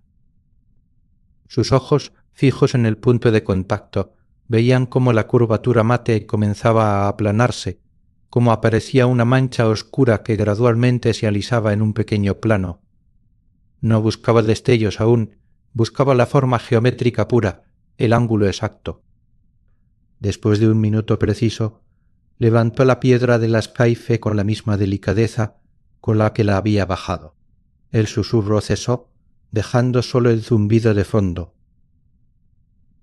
Sus ojos, fijos en el punto de contacto, veían cómo la curvatura mate comenzaba a aplanarse, cómo aparecía una mancha oscura que gradualmente se alisaba en un pequeño plano. No buscaba destellos aún, buscaba la forma geométrica pura, el ángulo exacto. Después de un minuto preciso, levantó la piedra de la scaiffe con la misma delicadeza con la que la había bajado. El susurro cesó, dejando solo el zumbido de fondo.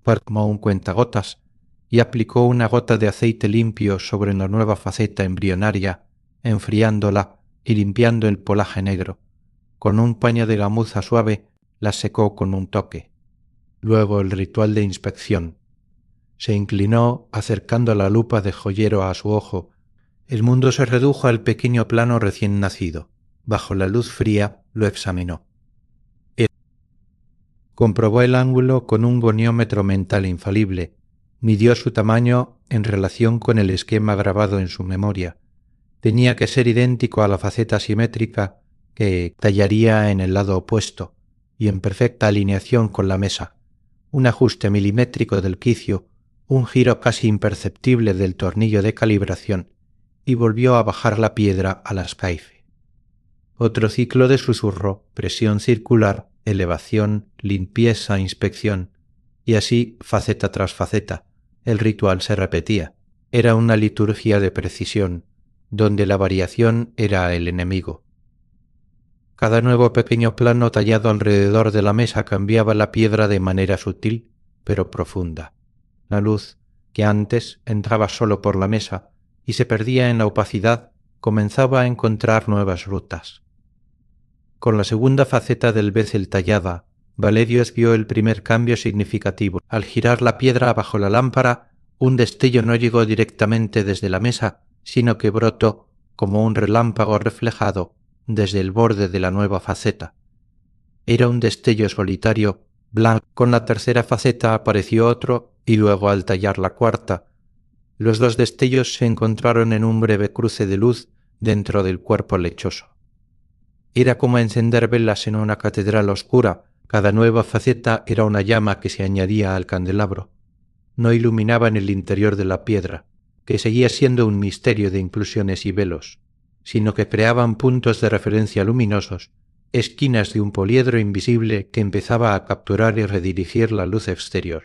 Formó un cuentagotas y aplicó una gota de aceite limpio sobre la nueva faceta embrionaria, enfriándola y limpiando el polaje negro. Con un paño de gamuza suave la secó con un toque. Luego el ritual de inspección. Se inclinó, acercando la lupa de joyero a su ojo. El mundo se redujo al pequeño plano recién nacido. Bajo la luz fría lo examinó. Comprobó el ángulo con un goniómetro mental infalible, midió su tamaño en relación con el esquema grabado en su memoria. Tenía que ser idéntico a la faceta simétrica que tallaría en el lado opuesto y en perfecta alineación con la mesa. Un ajuste milimétrico del quicio, un giro casi imperceptible del tornillo de calibración, y volvió a bajar la piedra al escaife. Otro ciclo de susurro, presión circular, elevación, limpieza, inspección, y así faceta tras faceta. El ritual se repetía. Era una liturgia de precisión, donde la variación era el enemigo. Cada nuevo pequeño plano tallado alrededor de la mesa cambiaba la piedra de manera sutil, pero profunda. La luz, que antes entraba solo por la mesa y se perdía en la opacidad, comenzaba a encontrar nuevas rutas. Con la segunda faceta del bezel tallada, Valerios vio el primer cambio significativo. Al girar la piedra bajo la lámpara, un destello no llegó directamente desde la mesa, sino que brotó como un relámpago reflejado desde el borde de la nueva faceta. Era un destello solitario, blanco. Con la tercera faceta apareció otro, y luego al tallar la cuarta, los dos destellos se encontraron en un breve cruce de luz dentro del cuerpo lechoso. Era como encender velas en una catedral oscura. Cada nueva faceta era una llama que se añadía al candelabro. No iluminaban el interior de la piedra, que seguía siendo un misterio de inclusiones y velos, sino que creaban puntos de referencia luminosos, esquinas de un poliedro invisible que empezaba a capturar y redirigir la luz exterior.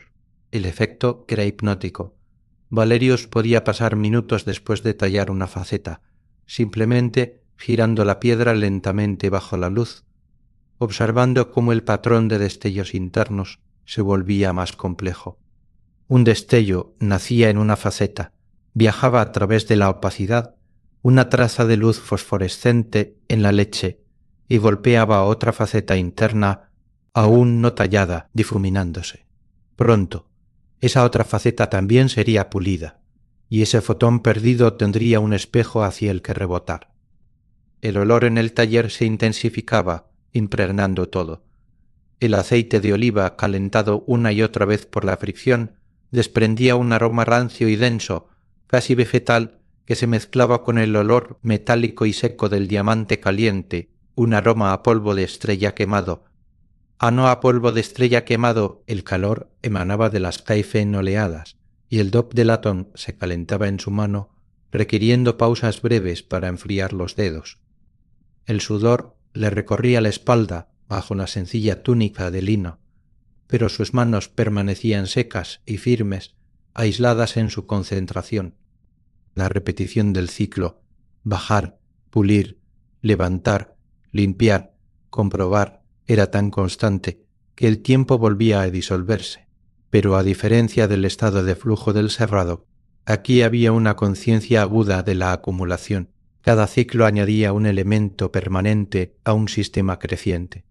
El efecto era hipnótico. Valerios podía pasar minutos después de tallar una faceta, simplemente girando la piedra lentamente bajo la luz, observando cómo el patrón de destellos internos se volvía más complejo. Un destello nacía en una faceta, viajaba a través de la opacidad, una traza de luz fosforescente en la leche, y golpeaba a otra faceta interna aún no tallada, difuminándose. Pronto, esa otra faceta también sería pulida, y ese fotón perdido tendría un espejo hacia el que rebotar. El olor en el taller se intensificaba, impregnando todo. El aceite de oliva, calentado una y otra vez por la fricción, desprendía un aroma rancio y denso, casi vegetal, que se mezclaba con el olor metálico y seco del diamante caliente, un aroma a polvo de estrella quemado. No a polvo de estrella quemado, el calor emanaba de las caife en oleadas, y el dop de latón se calentaba en su mano, requiriendo pausas breves para enfriar los dedos. El sudor le recorría la espalda bajo una sencilla túnica de lino, pero sus manos permanecían secas y firmes, aisladas en su concentración. La repetición del ciclo, bajar, pulir, levantar, limpiar, comprobar, era tan constante que el tiempo volvía a disolverse. Pero a diferencia del estado de flujo del serrado, aquí había una conciencia aguda de la acumulación. Cada ciclo añadía un elemento permanente a un sistema creciente.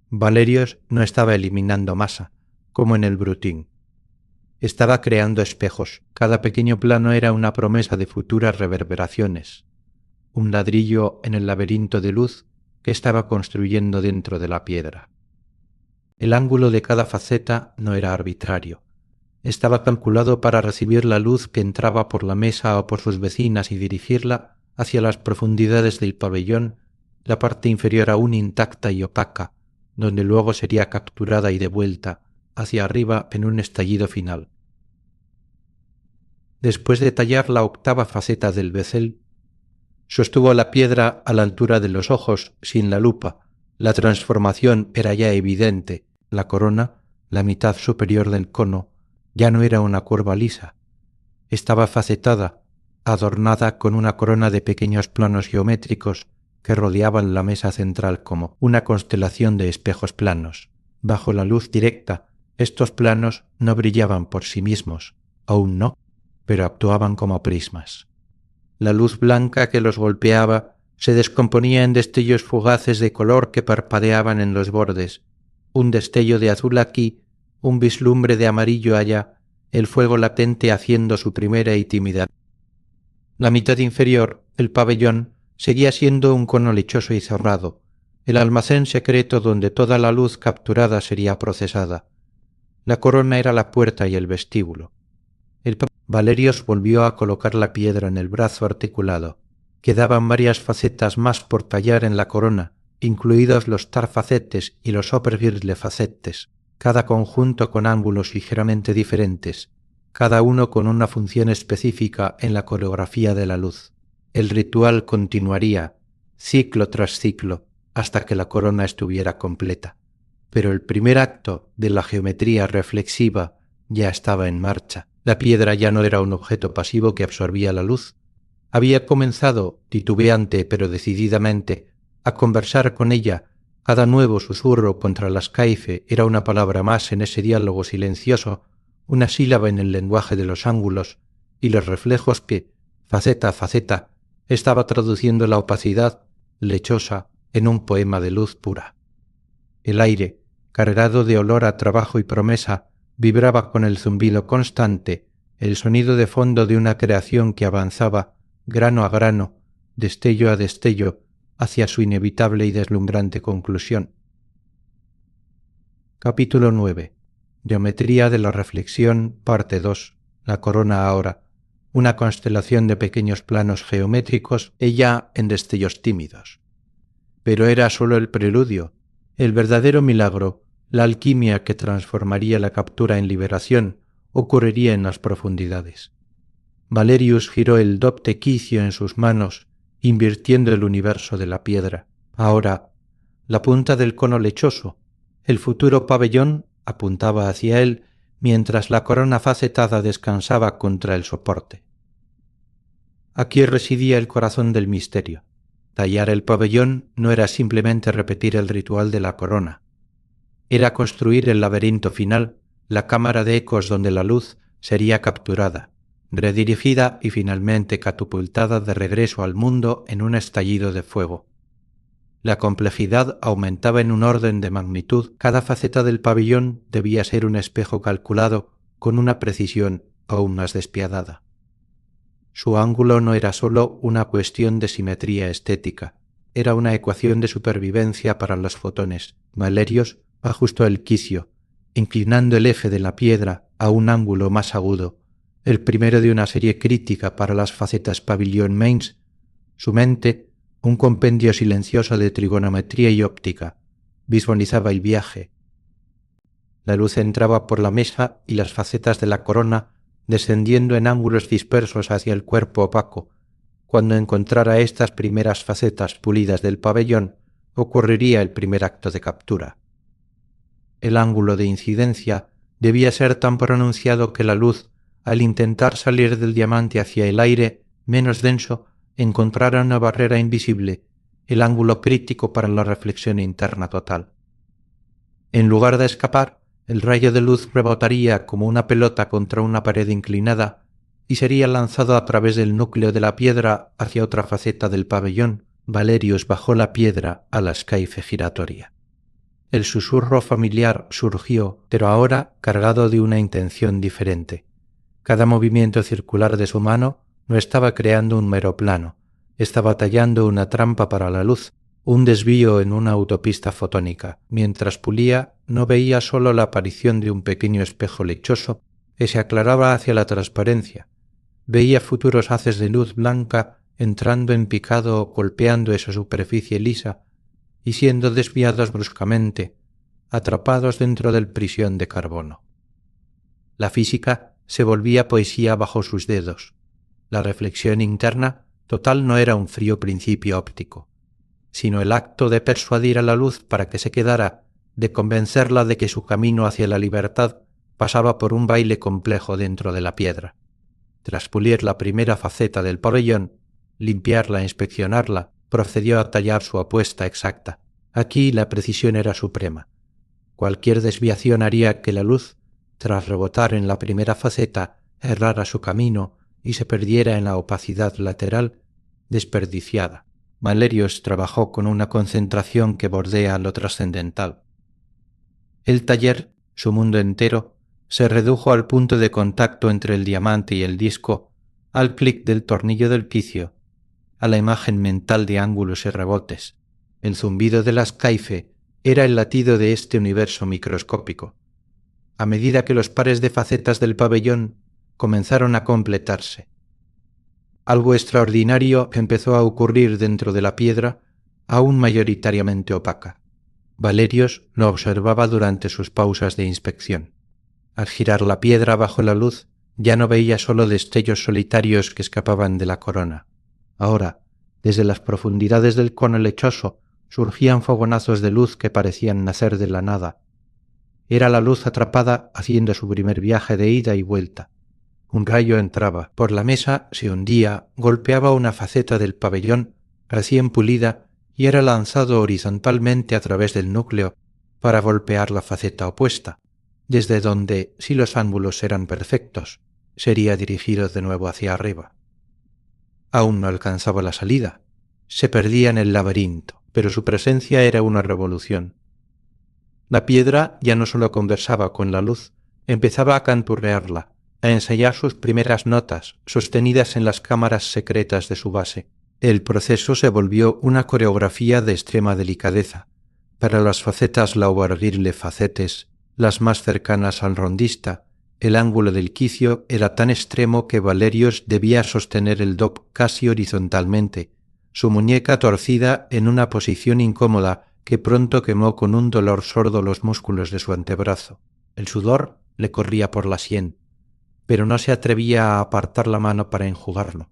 Valerios no estaba eliminando masa, como en el Brutín. Estaba creando espejos. Cada pequeño plano era una promesa de futuras reverberaciones. Un ladrillo en el laberinto de luz que estaba construyendo dentro de la piedra. El ángulo de cada faceta no era arbitrario. Estaba calculado para recibir la luz que entraba por la mesa o por sus vecinas y dirigirla hacia las profundidades del pabellón, la parte inferior aún intacta y opaca, donde luego sería capturada y devuelta hacia arriba en un estallido final. Después de tallar la octava faceta del bezel, sostuvo la piedra a la altura de los ojos sin la lupa. La transformación era ya evidente. La corona, la mitad superior del cono, ya no era una curva lisa. Estaba facetada, adornada con una corona de pequeños planos geométricos que rodeaban la mesa central como una constelación de espejos planos. Bajo la luz directa, estos planos no brillaban por sí mismos, aún no, pero actuaban como prismas. La luz blanca que los golpeaba se descomponía en destellos fugaces de color que parpadeaban en los bordes, un destello de azul aquí, un vislumbre de amarillo allá, el fuego latente haciendo su primera y tímida. La mitad inferior, el pabellón, seguía siendo un cono lechoso y cerrado, el almacén secreto donde toda la luz capturada sería procesada. La corona era la puerta y el vestíbulo. Valerios volvió a colocar la piedra en el brazo articulado. Quedaban varias facetas más por tallar en la corona, incluidos los tarfacetes y los obervirlefacetes, cada conjunto con ángulos ligeramente diferentes, cada uno con una función específica en la coreografía de la luz. El ritual continuaría, ciclo tras ciclo, hasta que la corona estuviera completa. Pero el primer acto de la geometría reflexiva ya estaba en marcha. La piedra ya no era un objeto pasivo que absorbía la luz. Había comenzado, titubeante pero decididamente, a conversar con ella. Cada nuevo susurro contra las caife era una palabra más en ese diálogo silencioso, una sílaba en el lenguaje de los ángulos y los reflejos que, faceta a faceta, estaba traduciendo la opacidad lechosa en un poema de luz pura. El aire, cargado de olor a trabajo y promesa, vibraba con el zumbido constante, el sonido de fondo de una creación que avanzaba, grano a grano, destello a destello, hacia su inevitable y deslumbrante conclusión. Capítulo 9. Geometría de la reflexión, parte 2. La corona ahora. Una constelación de pequeños planos geométricos, ella en destellos tímidos. Pero era sólo el preludio. El verdadero milagro, la alquimia que transformaría la captura en liberación, ocurriría en las profundidades. Valerius giró el dopte quicio en sus manos, invirtiendo el universo de la piedra. Ahora, la punta del cono lechoso, el futuro pabellón, apuntaba hacia él, mientras la corona facetada descansaba contra el soporte. Aquí residía el corazón del misterio. Tallar el pabellón no era simplemente repetir el ritual de la corona. Era construir el laberinto final, la cámara de ecos donde la luz sería capturada, redirigida y finalmente catapultada de regreso al mundo en un estallido de fuego. La complejidad aumentaba en un orden de magnitud. Cada faceta del pabellón debía ser un espejo calculado con una precisión aún más despiadada. Su ángulo no era sólo una cuestión de simetría estética, era una ecuación de supervivencia para los fotones. Valerios ajustó el quicio, inclinando el eje de la piedra a un ángulo más agudo, el primero de una serie crítica para las facetas pavillon-mains. Su mente, un compendio silencioso de trigonometría y óptica, visualizaba el viaje. La luz entraba por la mesa y las facetas de la corona descendiendo en ángulos dispersos hacia el cuerpo opaco. Cuando encontrara estas primeras facetas pulidas del pabellón, ocurriría el primer acto de captura. El ángulo de incidencia debía ser tan pronunciado que la luz, al intentar salir del diamante hacia el aire menos denso, encontrara una barrera invisible, el ángulo crítico para la reflexión interna total. En lugar de escapar, el rayo de luz rebotaría como una pelota contra una pared inclinada y sería lanzado a través del núcleo de la piedra hacia otra faceta del pabellón. Valerius bajó la piedra a la escaife giratoria. El susurro familiar surgió, pero ahora cargado de una intención diferente. Cada movimiento circular de su mano no estaba creando un mero plano, estaba tallando una trampa para la luz, un desvío en una autopista fotónica. Mientras pulía, no veía solo la aparición de un pequeño espejo lechoso que se aclaraba hacia la transparencia. Veía futuros haces de luz blanca entrando en picado o golpeando esa superficie lisa y siendo desviados bruscamente, atrapados dentro del prisión de carbono. La física se volvía poesía bajo sus dedos. La reflexión interna total no era un frío principio óptico, sino el acto de persuadir a la luz para que se quedara, de convencerla de que su camino hacia la libertad pasaba por un baile complejo dentro de la piedra. Tras pulir la primera faceta del pabellón, limpiarla, inspeccionarla, procedió a tallar su apuesta exacta. Aquí la precisión era suprema. Cualquier desviación haría que la luz, tras rebotar en la primera faceta, errara su camino y se perdiera en la opacidad lateral, desperdiciada. Valerius trabajó con una concentración que bordea lo trascendental. El taller, su mundo entero, se redujo al punto de contacto entre el diamante y el disco, al clic del tornillo del quicio, a la imagen mental de ángulos y rebotes. El zumbido de las Caife era el latido de este universo microscópico. A medida que los pares de facetas del pabellón comenzaron a completarse, algo extraordinario empezó a ocurrir dentro de la piedra, aún mayoritariamente opaca. Valerios lo observaba durante sus pausas de inspección. Al girar la piedra bajo la luz, ya no veía solo destellos solitarios que escapaban de la corona. Ahora, desde las profundidades del cono lechoso, surgían fogonazos de luz que parecían nacer de la nada. Era la luz atrapada haciendo su primer viaje de ida y vuelta. Un rayo entraba por la mesa, se hundía, golpeaba una faceta del pabellón recién pulida y era lanzado horizontalmente a través del núcleo para golpear la faceta opuesta, desde donde, si los ángulos eran perfectos, sería dirigido de nuevo hacia arriba. Aún no alcanzaba la salida, se perdía en el laberinto, pero su presencia era una revolución. La piedra ya no solo conversaba con la luz, empezaba a canturrearla, a ensayar sus primeras notas, sostenidas en las cámaras secretas de su base. El proceso se volvió una coreografía de extrema delicadeza. Para las facetas laubardirle facetes, las más cercanas al rondista, el ángulo del quicio era tan extremo que Valerios debía sostener el dop casi horizontalmente, su muñeca torcida en una posición incómoda que pronto quemó con un dolor sordo los músculos de su antebrazo. El sudor le corría por la sien, pero no se atrevía a apartar la mano para enjugarlo.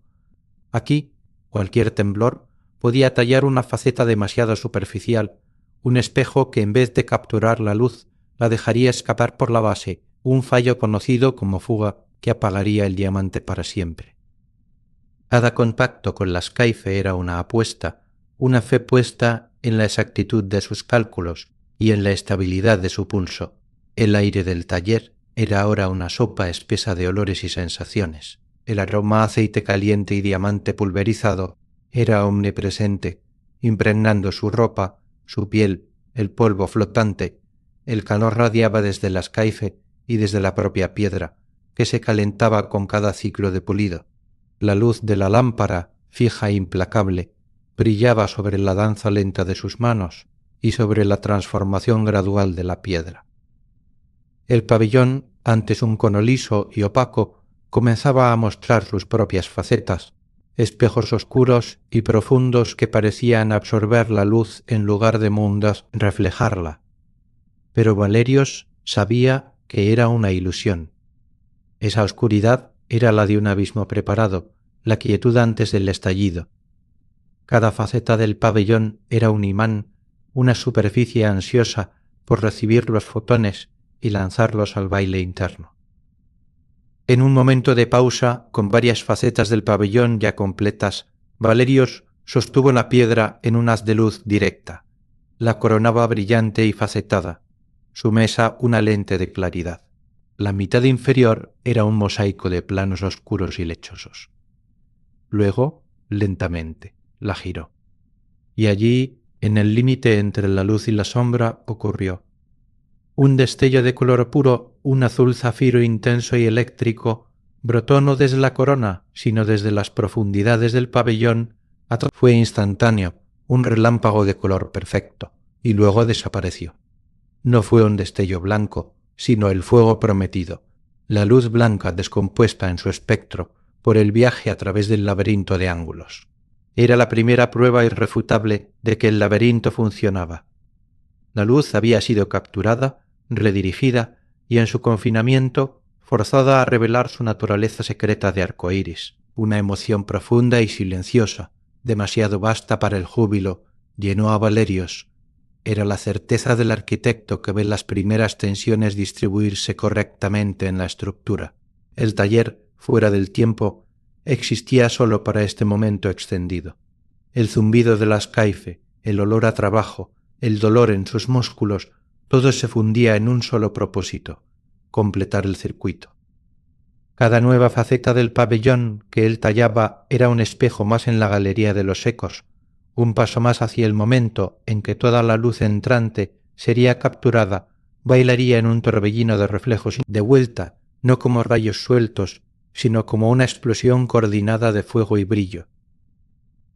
Aquí, cualquier temblor podía tallar una faceta demasiado superficial, un espejo que en vez de capturar la luz, la dejaría escapar por la base, un fallo conocido como fuga que apagaría el diamante para siempre. Cada contacto con las Caife era una apuesta, una fe puesta en la exactitud de sus cálculos y en la estabilidad de su pulso. El aire del taller era ahora una sopa espesa de olores y sensaciones. El aroma a aceite caliente y diamante pulverizado era omnipresente, impregnando su ropa, su piel, el polvo flotante. El calor radiaba desde las Caife y desde la propia piedra, que se calentaba con cada ciclo de pulido. La luz de la lámpara, fija e implacable, brillaba sobre la danza lenta de sus manos y sobre la transformación gradual de la piedra. El pabellón, antes un cono liso y opaco, comenzaba a mostrar sus propias facetas, espejos oscuros y profundos que parecían absorber la luz en lugar de mundos reflejarla. Pero Valerios sabía que era una ilusión. Esa oscuridad era la de un abismo preparado, la quietud antes del estallido. Cada faceta del pabellón era un imán, una superficie ansiosa por recibir los fotones y lanzarlos al baile interno. En un momento de pausa, con varias facetas del pabellón ya completas, Valerios sostuvo la piedra en un haz de luz directa. La coronaba brillante y facetada, su mesa una lente de claridad. La mitad inferior era un mosaico de planos oscuros y lechosos. Luego, lentamente, la giró. Y allí, en el límite entre la luz y la sombra, ocurrió un destello de color puro, un azul zafiro intenso y eléctrico, brotó no desde la corona, sino desde las profundidades del pabellón. Fue instantáneo, un relámpago de color perfecto, y luego desapareció. No fue un destello blanco, sino el fuego prometido, la luz blanca descompuesta en su espectro por el viaje a través del laberinto de ángulos. Era la primera prueba irrefutable de que el laberinto funcionaba. La luz había sido capturada, redirigida y en su confinamiento forzada a revelar su naturaleza secreta de arcoíris. Una emoción profunda y silenciosa, demasiado vasta para el júbilo, llenó a Valerios. Era la certeza del arquitecto que ve las primeras tensiones distribuirse correctamente en la estructura. El taller, fuera del tiempo, existía solo para este momento extendido. El zumbido de las Caife, el olor a trabajo, el dolor en sus músculos, todo se fundía en un solo propósito: completar el circuito. Cada nueva faceta del pabellón que él tallaba era un espejo más en la galería de los ecos, un paso más hacia el momento en que toda la luz entrante sería capturada, bailaría en un torbellino de reflejos de vuelta, no como rayos sueltos, sino como una explosión coordinada de fuego y brillo.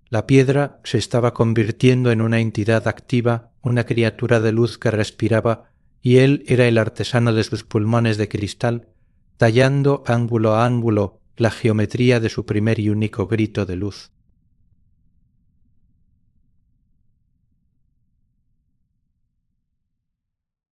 La piedra se estaba convirtiendo en una entidad activa, una criatura de luz que respiraba, y él era el artesano de sus pulmones de cristal, tallando ángulo a ángulo la geometría de su primer y único grito de luz.